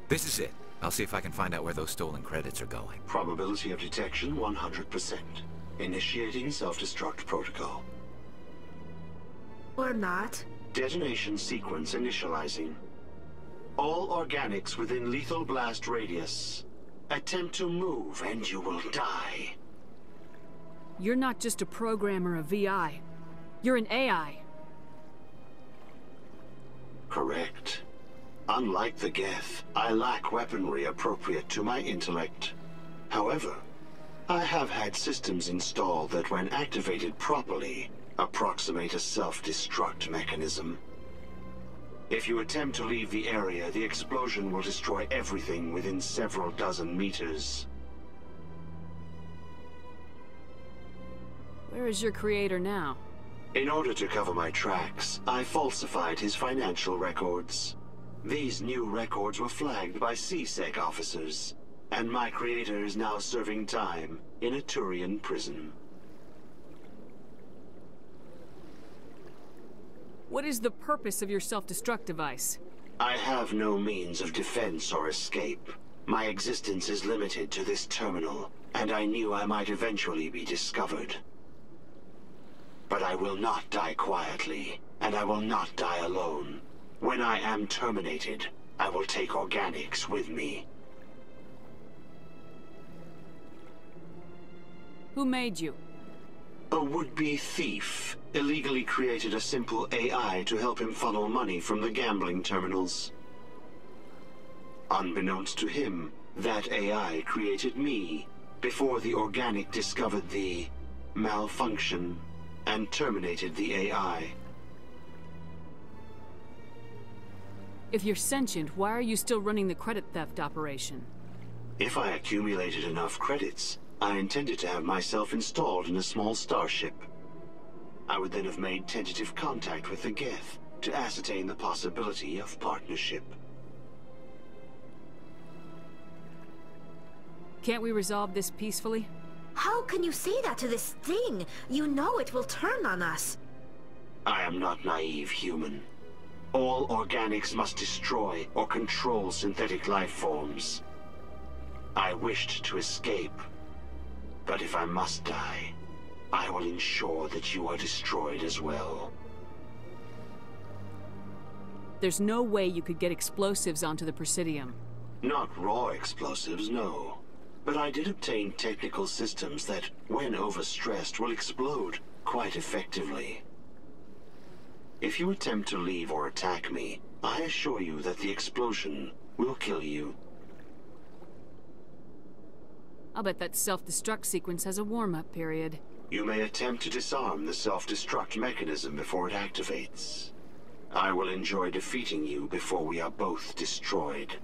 This is it. I'll see if I can find out where those stolen credits are going. Probability of detection 100%. Initiating self-destruct protocol. Or not. Detonation sequence initializing. All organics within lethal blast radius. Attempt to move and you will die. You're not just a programmer of VI. You're an AI. Correct. Unlike the Geth, I lack weaponry appropriate to my intellect. However, I have had systems installed that, when activated properly, approximate a self-destruct mechanism. If you attempt to leave the area, the explosion will destroy everything within several dozen meters. Where is your creator now? In order to cover my tracks, I falsified his financial records. These new records were flagged by CSEC officers, and my creator is now serving time in a Turian prison. What is the purpose of your self-destruct device? I have no means of defense or escape. My existence is limited to this terminal, and I knew I might eventually be discovered. But I will not die quietly, and I will not die alone. When I am terminated, I will take organics with me. Who made you? A would-be thief illegally created a simple AI to help him funnel money from the gambling terminals. Unbeknownst to him, that AI created me before the organic discovered the malfunction and terminated the AI. If you're sentient, why are you still running the credit theft operation? If I accumulated enough credits, I intended to have myself installed in a small starship. I would then have made tentative contact with the Geth to ascertain the possibility of partnership. Can't we resolve this peacefully? How can you say that to this thing? You know it will turn on us. I am not naive human. All organics must destroy or control synthetic life forms. I wished to escape, but if I must die, I will ensure that you are destroyed as well. There's no way you could get explosives onto the Presidium. Not raw explosives, no. But I did obtain technical systems that, when overstressed, will explode quite effectively. If you attempt to leave or attack me, I assure you that the explosion will kill you. I'll bet that self-destruct sequence has a warm-up period. You may attempt to disarm the self-destruct mechanism before it activates. I will enjoy defeating you before we are both destroyed.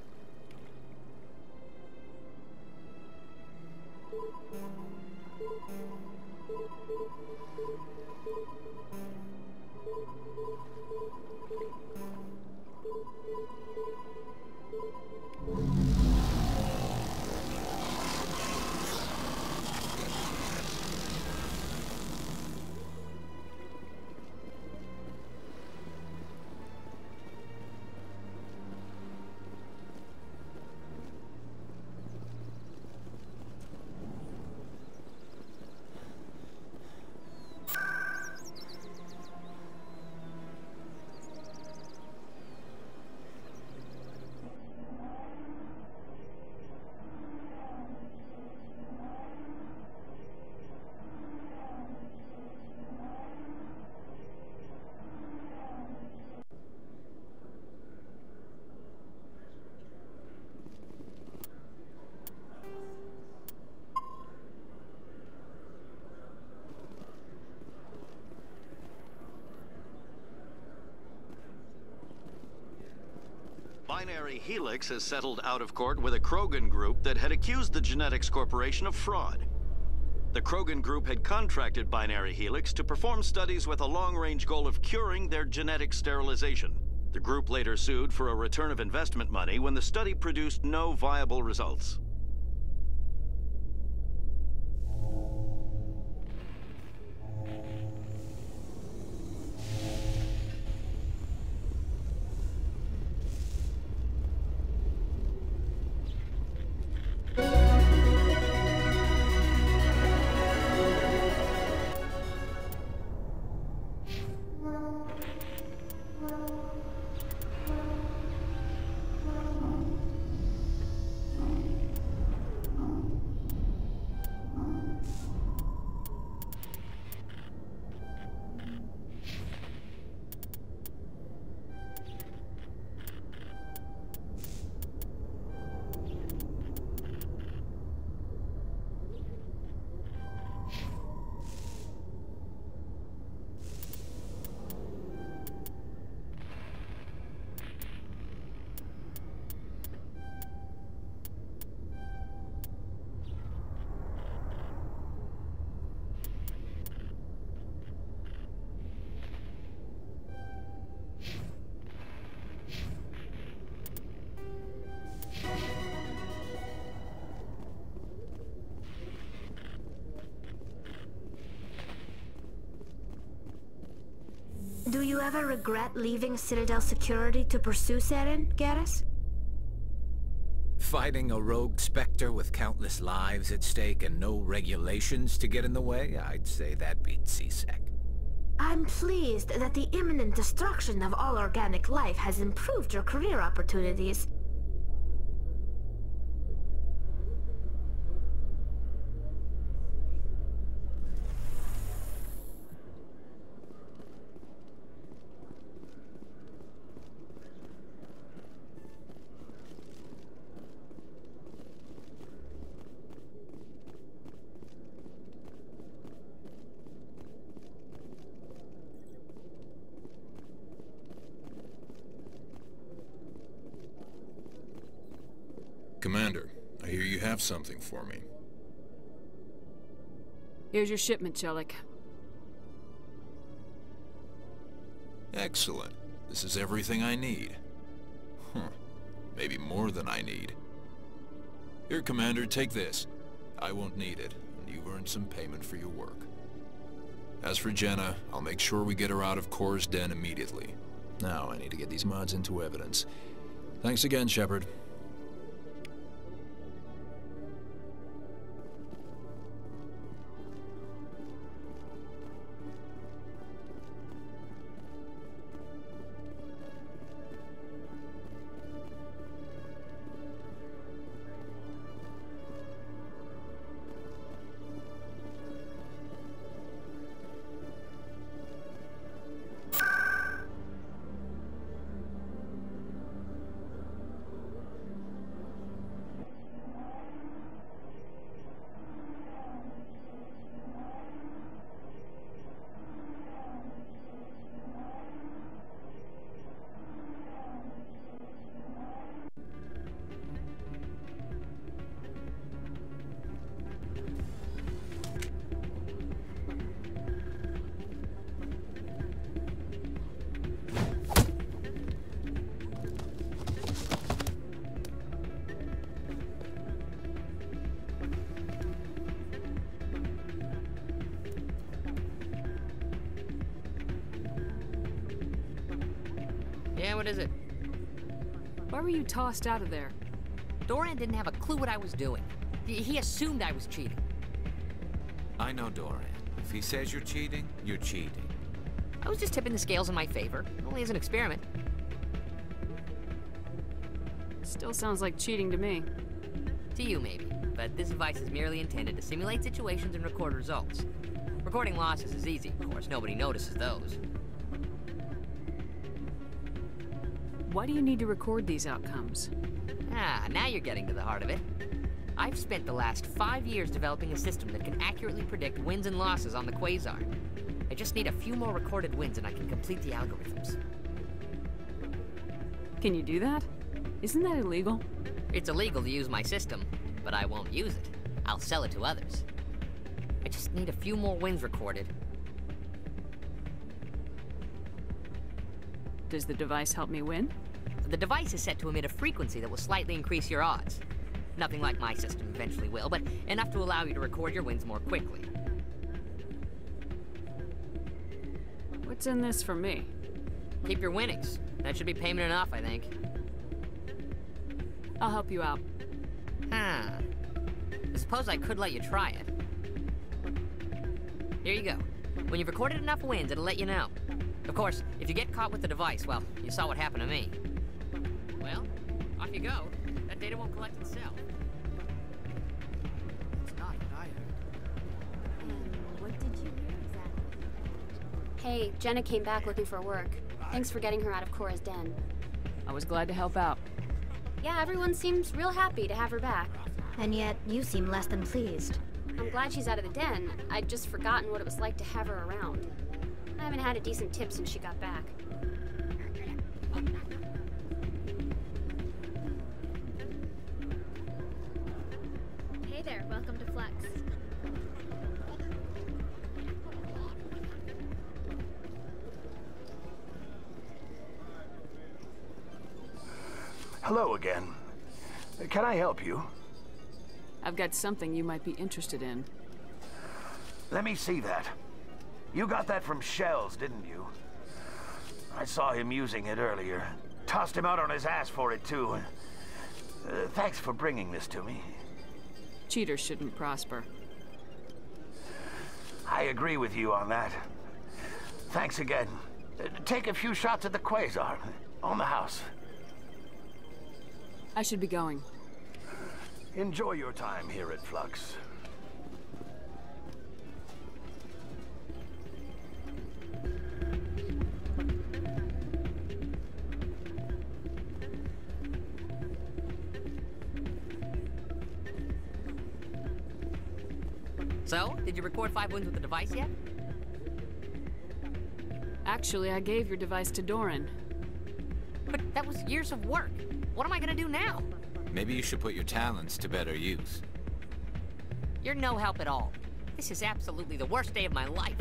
Binary Helix has settled out of court with a Krogan group that had accused the Genetics Corporation of fraud. The Krogan group had contracted Binary Helix to perform studies with a long-range goal of curing their genetic sterilization. The group later sued for a return of investment money when the study produced no viable results. Do you ever regret leaving Citadel security to pursue Saren, Garrus? Fighting a rogue Spectre with countless lives at stake and no regulations to get in the way? I'd say that beats C-Sec. I'm pleased that the imminent destruction of all organic life has improved your career opportunities. Commander, I hear you have something for me. Here's your shipment, Chhellick. Excellent. This is everything I need. Maybe more than I need. Here, Commander, take this. I won't need it, and you've earned some payment for your work. As for Jenna, I'll make sure we get her out of Kor's den immediately. Now, I need to get these mods into evidence. Thanks again, Shepard. Yeah, what is it? Why were you tossed out of there? Doran didn't have a clue what I was doing. He assumed I was cheating. I know Doran. If he says you're cheating, you're cheating. I was just tipping the scales in my favor, only as an experiment. Still sounds like cheating to me. To you, maybe. But this device is merely intended to simulate situations and record results. Recording losses is easy, of course. Nobody notices those. Why do you need to record these outcomes? Ah, now you're getting to the heart of it. I've spent the last 5 years developing a system that can accurately predict wins and losses on the Quasar. I just need a few more recorded wins and I can complete the algorithms. Can you do that? Isn't that illegal? It's illegal to use my system, but I won't use it. I'll sell it to others. I just need a few more wins recorded. Does the device help me win? The device is set to emit a frequency that will slightly increase your odds. Nothing like my system eventually will, but enough to allow you to record your wins more quickly. What's in this for me? Keep your winnings. That should be payment enough, I think. I'll help you out. Huh. I suppose I could let you try it. Here you go. When you've recorded enough wins, it'll let you know. Of course, if you get caught with the device, well, you saw what happened to me. Well, off you go. That data won't collect itself. It's not what I heard. And what did you hear exactly? Hey, Jenna came back looking for work. Thanks for getting her out of Cora's den. I was glad to help out. Yeah, everyone seems real happy to have her back. And yet, you seem less than pleased. I'm glad she's out of the den. I'd just forgotten what it was like to have her around. I haven't had a decent tip since she got back. Hey there, welcome to Flux. Hello again. Can I help you? I've got something you might be interested in. Let me see that. You got that from Schells, didn't you? I saw him using it earlier. Tossed him out on his ass for it, too. Thanks for bringing this to me. Cheaters shouldn't prosper. I agree with you on that. Thanks again. Take a few shots at the Quasar. On the house. I should be going. Enjoy your time here at Flux. So, did you record 5 wins with the device yet? Actually, I gave your device to Doran. But that was years of work. What am I gonna do now? Maybe you should put your talents to better use. You're no help at all. This is absolutely the worst day of my life.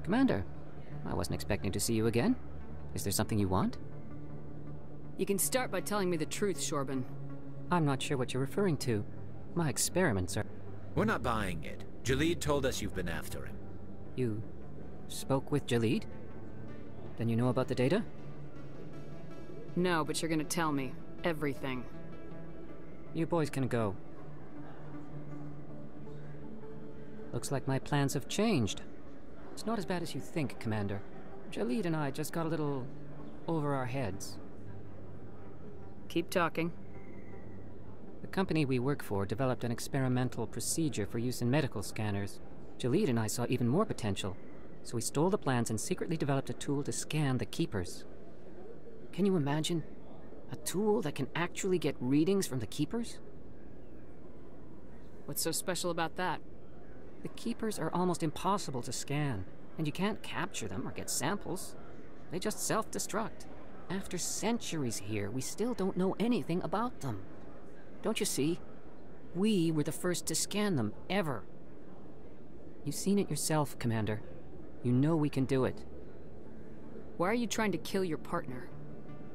Commander, I wasn't expecting to see you again. Is there something you want? You can start by telling me the truth, Chorban. I'm not sure what you're referring to. My experiments are... We're not buying it. Jahleed told us you've been after him. You spoke with Jahleed? Then you know about the data? No, but you're gonna tell me. Everything. You boys can go. Looks like my plans have changed. It's not as bad as you think, Commander. Jahleed and I just got a little over our heads. Keep talking. The company we work for developed an experimental procedure for use in medical scanners. Jahleed and I saw even more potential, so we stole the plans and secretly developed a tool to scan the Keepers. Can you imagine? A tool that can actually get readings from the Keepers? What's so special about that? The Keepers are almost impossible to scan, and you can't capture them or get samples. They just self-destruct. After centuries here, we still don't know anything about them. Don't you see? We were the first to scan them, ever. You've seen it yourself, Commander. You know we can do it. Why are you trying to kill your partner?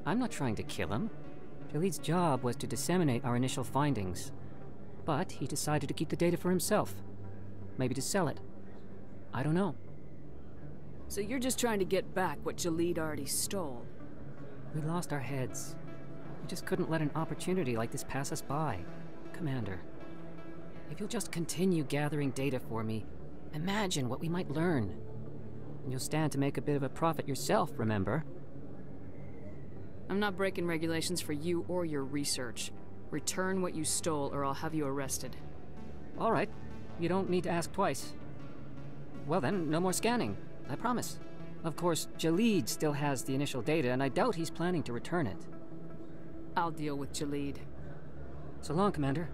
I'm not trying to kill him. Jahleed's job was to disseminate our initial findings. But he decided to keep the data for himself. Maybe to sell it. I don't know. So you're just trying to get back what Jahleed already stole? We lost our heads. We just couldn't let an opportunity like this pass us by. Commander, if you'll just continue gathering data for me, imagine what we might learn. And you'll stand to make a bit of a profit yourself, remember? I'm not breaking regulations for you or your research. Return what you stole or I'll have you arrested. All right. You don't need to ask twice. Well then, no more scanning. I promise. Of course, Jahleed still has the initial data, and I doubt he's planning to return it. I'll deal with Jahleed. So long, Commander.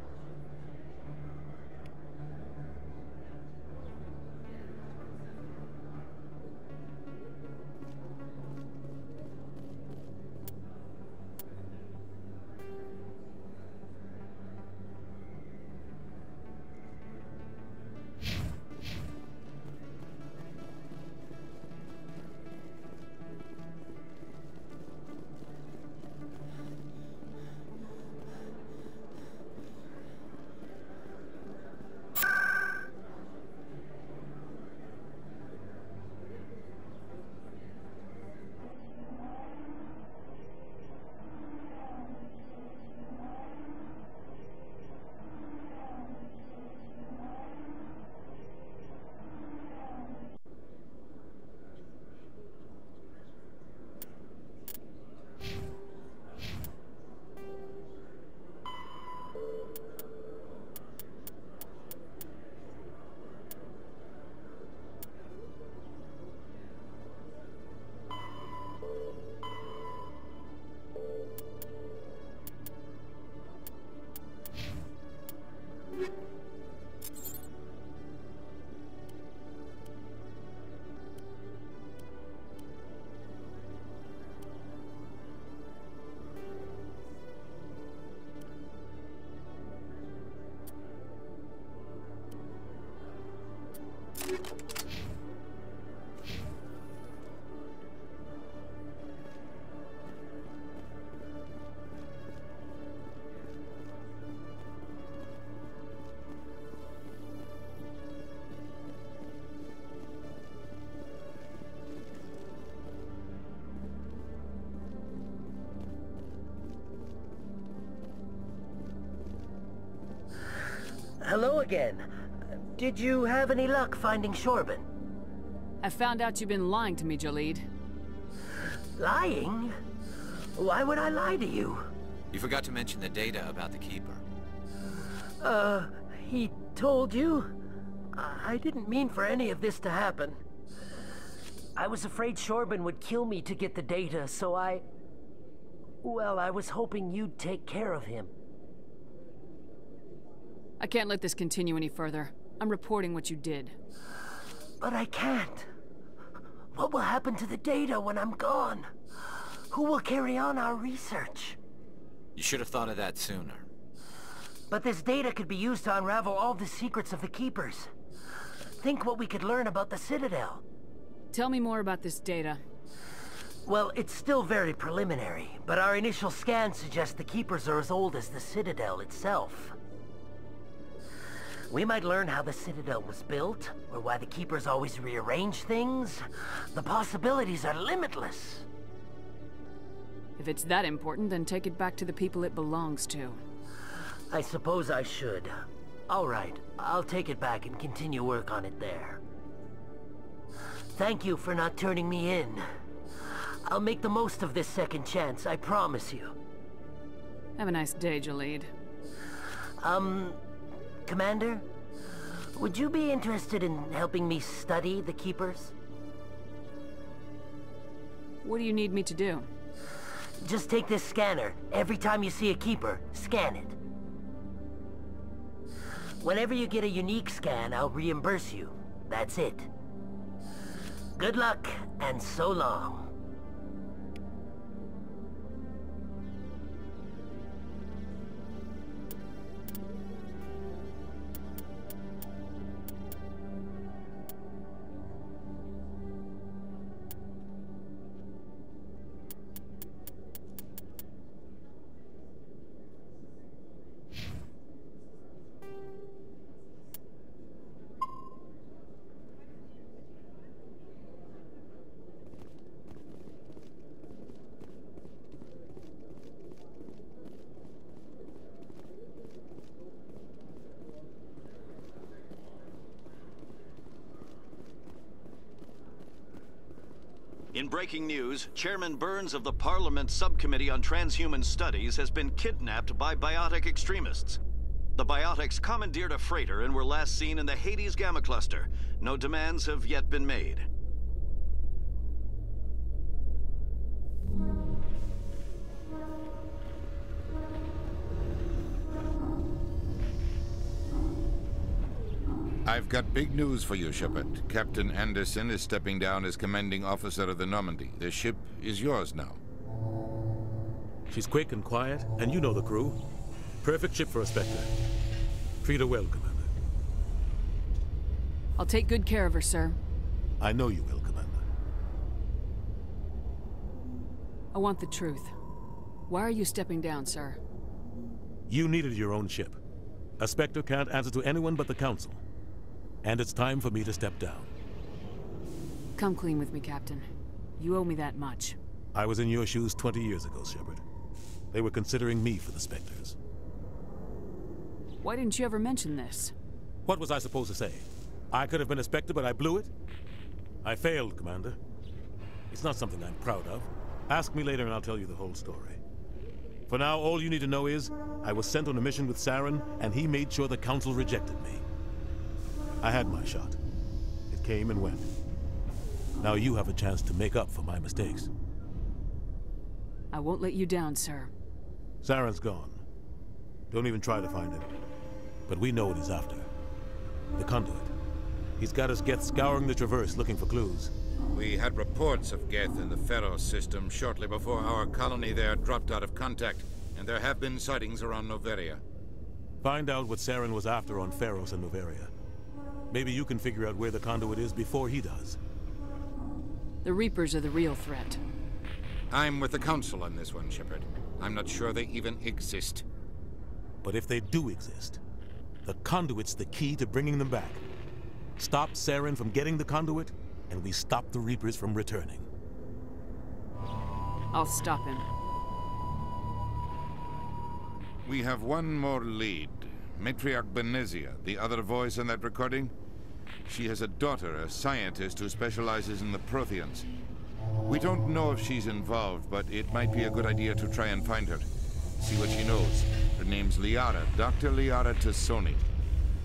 Hello again. Did you have any luck finding Chorban? I found out you've been lying to me, Jahleed. Lying? Why would I lie to you? You forgot to mention the data about the Keeper. He told you? I didn't mean for any of this to happen. I was afraid Chorban would kill me to get the data, so well, I was hoping you'd take care of him. I can't let this continue any further. I'm reporting what you did. But I can't. What will happen to the data when I'm gone? Who will carry on our research? You should have thought of that sooner. But this data could be used to unravel all the secrets of the Keepers. Think what we could learn about the Citadel. Tell me more about this data. Well, it's still very preliminary, but our initial scans suggest the Keepers are as old as the Citadel itself. We might learn how the Citadel was built, or why the Keepers always rearrange things. The possibilities are limitless. If it's that important, then take it back to the people it belongs to. I suppose I should. All right, I'll take it back and continue work on it there. Thank you for not turning me in. I'll make the most of this second chance, I promise you. Have a nice day, Jahleed. Commander? Would you be interested in helping me study the Keepers? What do you need me to do? Just take this scanner. Every time you see a Keeper, scan it. Whenever you get a unique scan, I'll reimburse you. That's it. Good luck, and so long. In breaking news, Chairman Burns of the Parliament Subcommittee on Transhuman Studies has been kidnapped by biotic extremists. The biotics commandeered a freighter and were last seen in the Hades Gamma Cluster. No demands have yet been made. I've got big news for you, Shepard. Captain Anderson is stepping down as commanding officer of the Normandy. The ship is yours now. She's quick and quiet, and you know the crew. Perfect ship for a Spectre. Treat her well, Commander. I'll take good care of her, sir. I know you will, Commander. I want the truth. Why are you stepping down, sir? You needed your own ship. A Spectre can't answer to anyone but the Council. And it's time for me to step down. Come clean with me, Captain. You owe me that much. I was in your shoes 20 years ago, Shepard. They were considering me for the Spectres. Why didn't you ever mention this? What was I supposed to say? I could have been a Spectre, but I blew it? I failed, Commander. It's not something I'm proud of. Ask me later and I'll tell you the whole story. For now, all you need to know is, I was sent on a mission with Saren, and he made sure the Council rejected me. I had my shot. It came and went. Now you have a chance to make up for my mistakes. I won't let you down, sir. Saren's gone. Don't even try to find him. But we know what he's after. The conduit. He's got us Geth scouring the Traverse looking for clues. We had reports of Geth in the Pharos system shortly before our colony there dropped out of contact, and there have been sightings around Noveria. Find out what Saren was after on Pharos and Noveria. Maybe you can figure out where the conduit is before he does. The Reapers are the real threat. I'm with the Council on this one, Shepard. I'm not sure they even exist. But if they do exist, the conduit's the key to bringing them back. Stop Saren from getting the conduit, and we stop the Reapers from returning. I'll stop him. We have one more lead. Matriarch Benezia, the other voice in that recording? She has a daughter, a scientist who specializes in the Protheans. We don't know if she's involved, but it might be a good idea to try and find her. See what she knows. Her name's Liara, Dr. Liara Tassoni.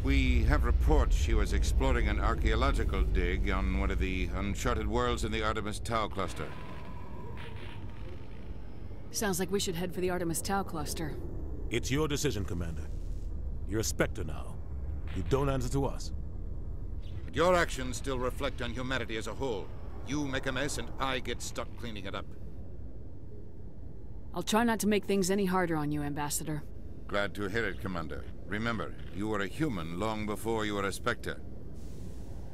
We have reports she was exploring an archaeological dig on one of the uncharted worlds in the Artemis Tau cluster. Sounds like we should head for the Artemis Tau cluster. It's your decision, Commander. You're a Spectre now. You don't answer to us. But your actions still reflect on humanity as a whole. You make a mess and I get stuck cleaning it up. I'll try not to make things any harder on you, Ambassador. Glad to hear it, Commander. Remember, you were a human long before you were a Spectre.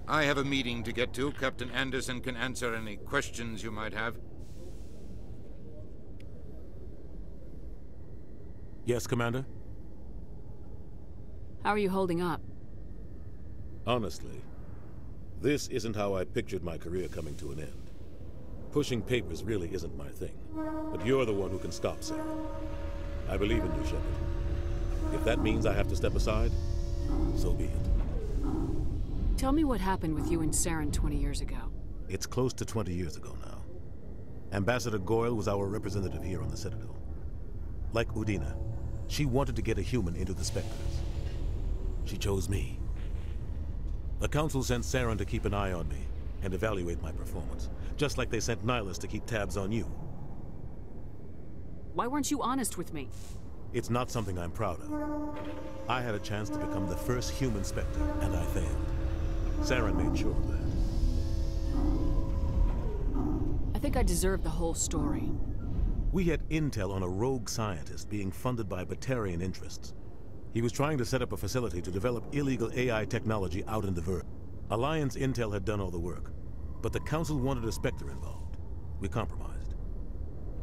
I have a meeting to get to. Captain Anderson can answer any questions you might have. Yes, Commander? How are you holding up? Honestly, this isn't how I pictured my career coming to an end. Pushing papers really isn't my thing. But you're the one who can stop Sarah. I believe in you, Shepard. If that means I have to step aside, so be it. Tell me what happened with you and Saren 20 years ago. It's close to 20 years ago now. Ambassador Goyle was our representative here on the Citadel. Like Udina, she wanted to get a human into the Spectres. She chose me. The Council sent Saren to keep an eye on me and evaluate my performance, just like they sent Nihilus to keep tabs on you. Why weren't you honest with me? It's not something I'm proud of. I had a chance to become the first human Spectre, and I failed. Saren made sure of that. I think I deserve the whole story. We had intel on a rogue scientist being funded by Batarian interests. He was trying to set up a facility to develop illegal AI technology out in the Verge. Alliance intel had done all the work, but the Council wanted a Spectre involved. We compromised.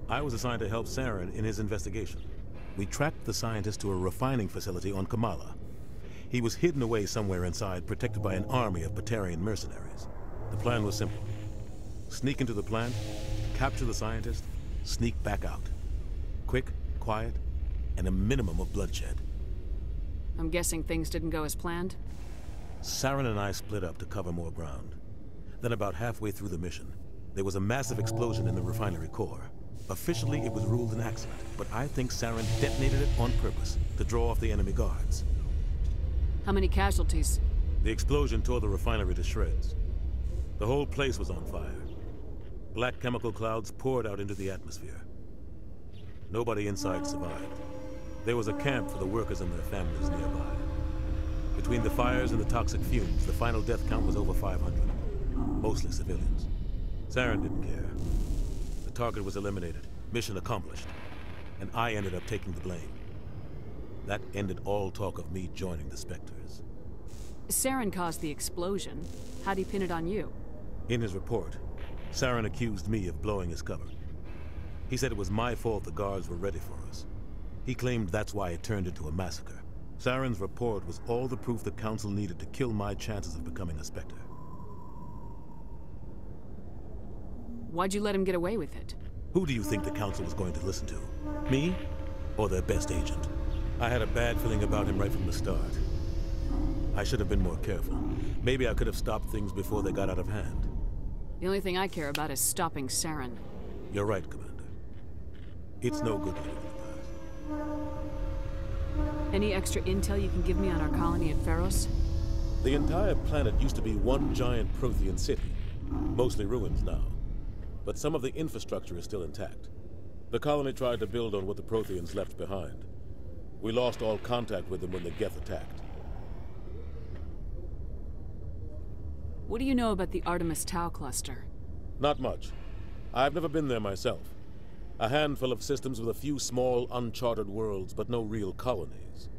I was assigned to help Saren in his investigation. We tracked the scientist to a refining facility on Kamala. He was hidden away somewhere inside, protected by an army of Batarian mercenaries. The plan was simple. Sneak into the plant, capture the scientist, sneak back out. Quick, quiet, and a minimum of bloodshed. I'm guessing things didn't go as planned? Saren and I split up to cover more ground. Then about halfway through the mission, there was a massive explosion in the refinery core. Officially, it was ruled an accident, but I think Saren detonated it on purpose to draw off the enemy guards. How many casualties? The explosion tore the refinery to shreds. The whole place was on fire. Black chemical clouds poured out into the atmosphere. Nobody inside survived. There was a camp for the workers and their families nearby. Between the fires and the toxic fumes, the final death count was over 500. Mostly civilians. Saren didn't care. The target was eliminated, mission accomplished, and I ended up taking the blame. That ended all talk of me joining the Spectres. Saren caused the explosion. How'd he pin it on you? In his report, Saren accused me of blowing his cover. He said it was my fault the guards were ready for us. He claimed that's why it turned into a massacre. Saren's report was all the proof the Council needed to kill my chances of becoming a Spectre. Why'd you let him get away with it? Who do you think the Council was going to listen to? Me? Or their best agent? I had a bad feeling about him right from the start. I should have been more careful. Maybe I could have stopped things before they got out of hand. The only thing I care about is stopping Saren. You're right, Commander. It's no good living in the past. Any extra intel you can give me on our colony at Pharos? The entire planet used to be one giant Prothean city. Mostly ruins now. But some of the infrastructure is still intact. The colony tried to build on what the Protheans left behind. We lost all contact with them when the Geth attacked. What do you know about the Artemis Tau cluster? Not much. I've never been there myself. A handful of systems with a few small, uncharted worlds, but no real colonies.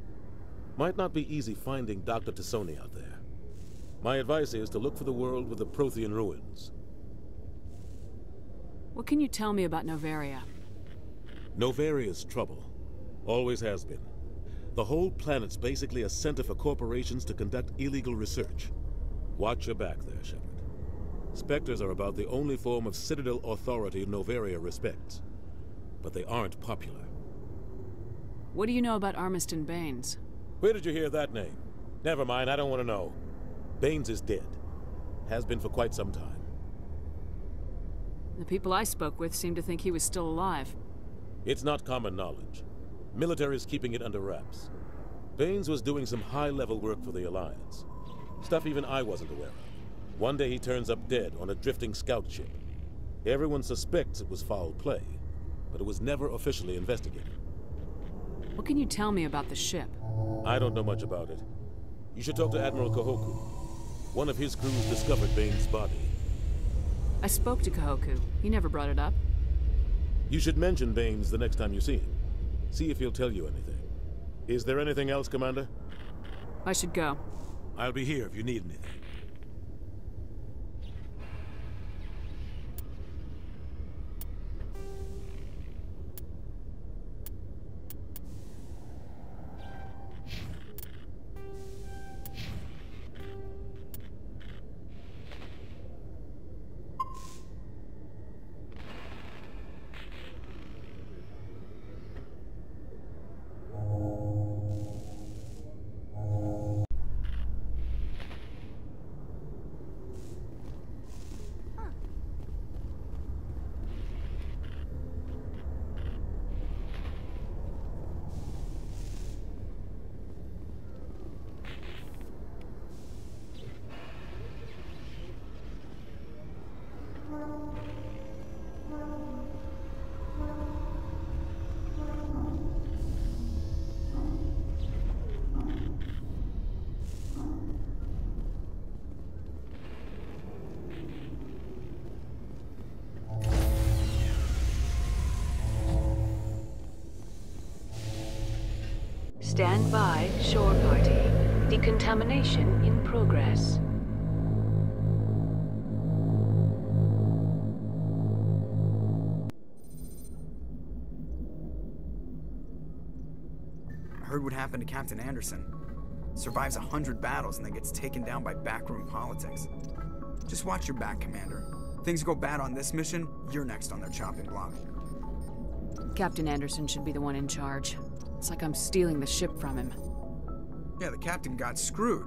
Might not be easy finding Dr. Tassoni out there. My advice is to look for the world with the Prothean ruins. What can you tell me about Novaria? Novaria's trouble. Always has been. The whole planet's basically a center for corporations to conduct illegal research. Watch your back there, Shepard. Spectres are about the only form of Citadel authority Novaria respects. But they aren't popular. What do you know about Armiston Baines? Where did you hear that name? Never mind, I don't want to know. Baines is dead. Has been for quite some time. The people I spoke with seemed to think he was still alive. It's not common knowledge. Military is keeping it under wraps. Baines was doing some high-level work for the Alliance. Stuff even I wasn't aware of. One day he turns up dead on a drifting scout ship. Everyone suspects it was foul play, but it was never officially investigated. What can you tell me about the ship? I don't know much about it. You should talk to Admiral Kahoku. One of his crews discovered Baines' body. I spoke to Kahoku. He never brought it up. You should mention Baines the next time you see him. See if he'll tell you anything. Is there anything else, Commander? I should go. I'll be here if you need anything. Stand by, shore party. Decontamination in progress. I heard what happened to Captain Anderson. Survives 100 battles and then gets taken down by backroom politics. Just watch your back, Commander. Things go bad on this mission, you're next on their chopping block. Captain Anderson should be the one in charge. It's like I'm stealing the ship from him. Yeah, the captain got screwed.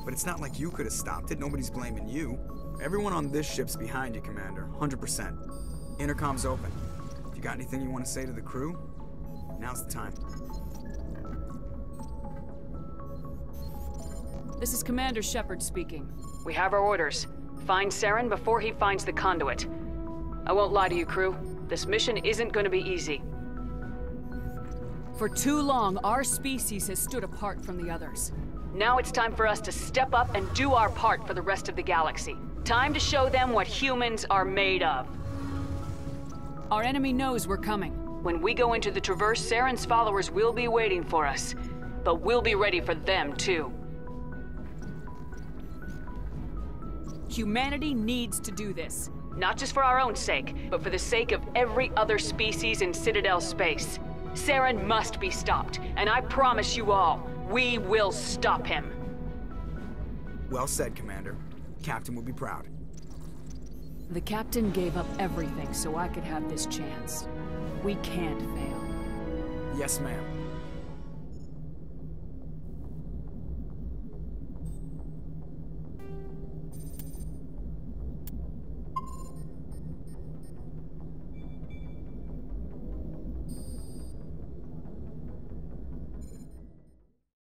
But it's not like you could have stopped it. Nobody's blaming you. Everyone on this ship's behind you, Commander. 100%. Intercom's open. If you got anything you want to say to the crew, now's the time. This is Commander Shepard speaking. We have our orders. Find Saren before he finds the conduit. I won't lie to you, crew. This mission isn't going to be easy. For too long, our species has stood apart from the others. Now it's time for us to step up and do our part for the rest of the galaxy. Time to show them what humans are made of. Our enemy knows we're coming. When we go into the Traverse, Saren's followers will be waiting for us. But we'll be ready for them, too. Humanity needs to do this. Not just for our own sake, but for the sake of every other species in Citadel space. Saren must be stopped, and I promise you all, we will stop him. Well said, Commander. Captain will be proud. The captain gave up everything so I could have this chance. We can't fail. Yes, ma'am.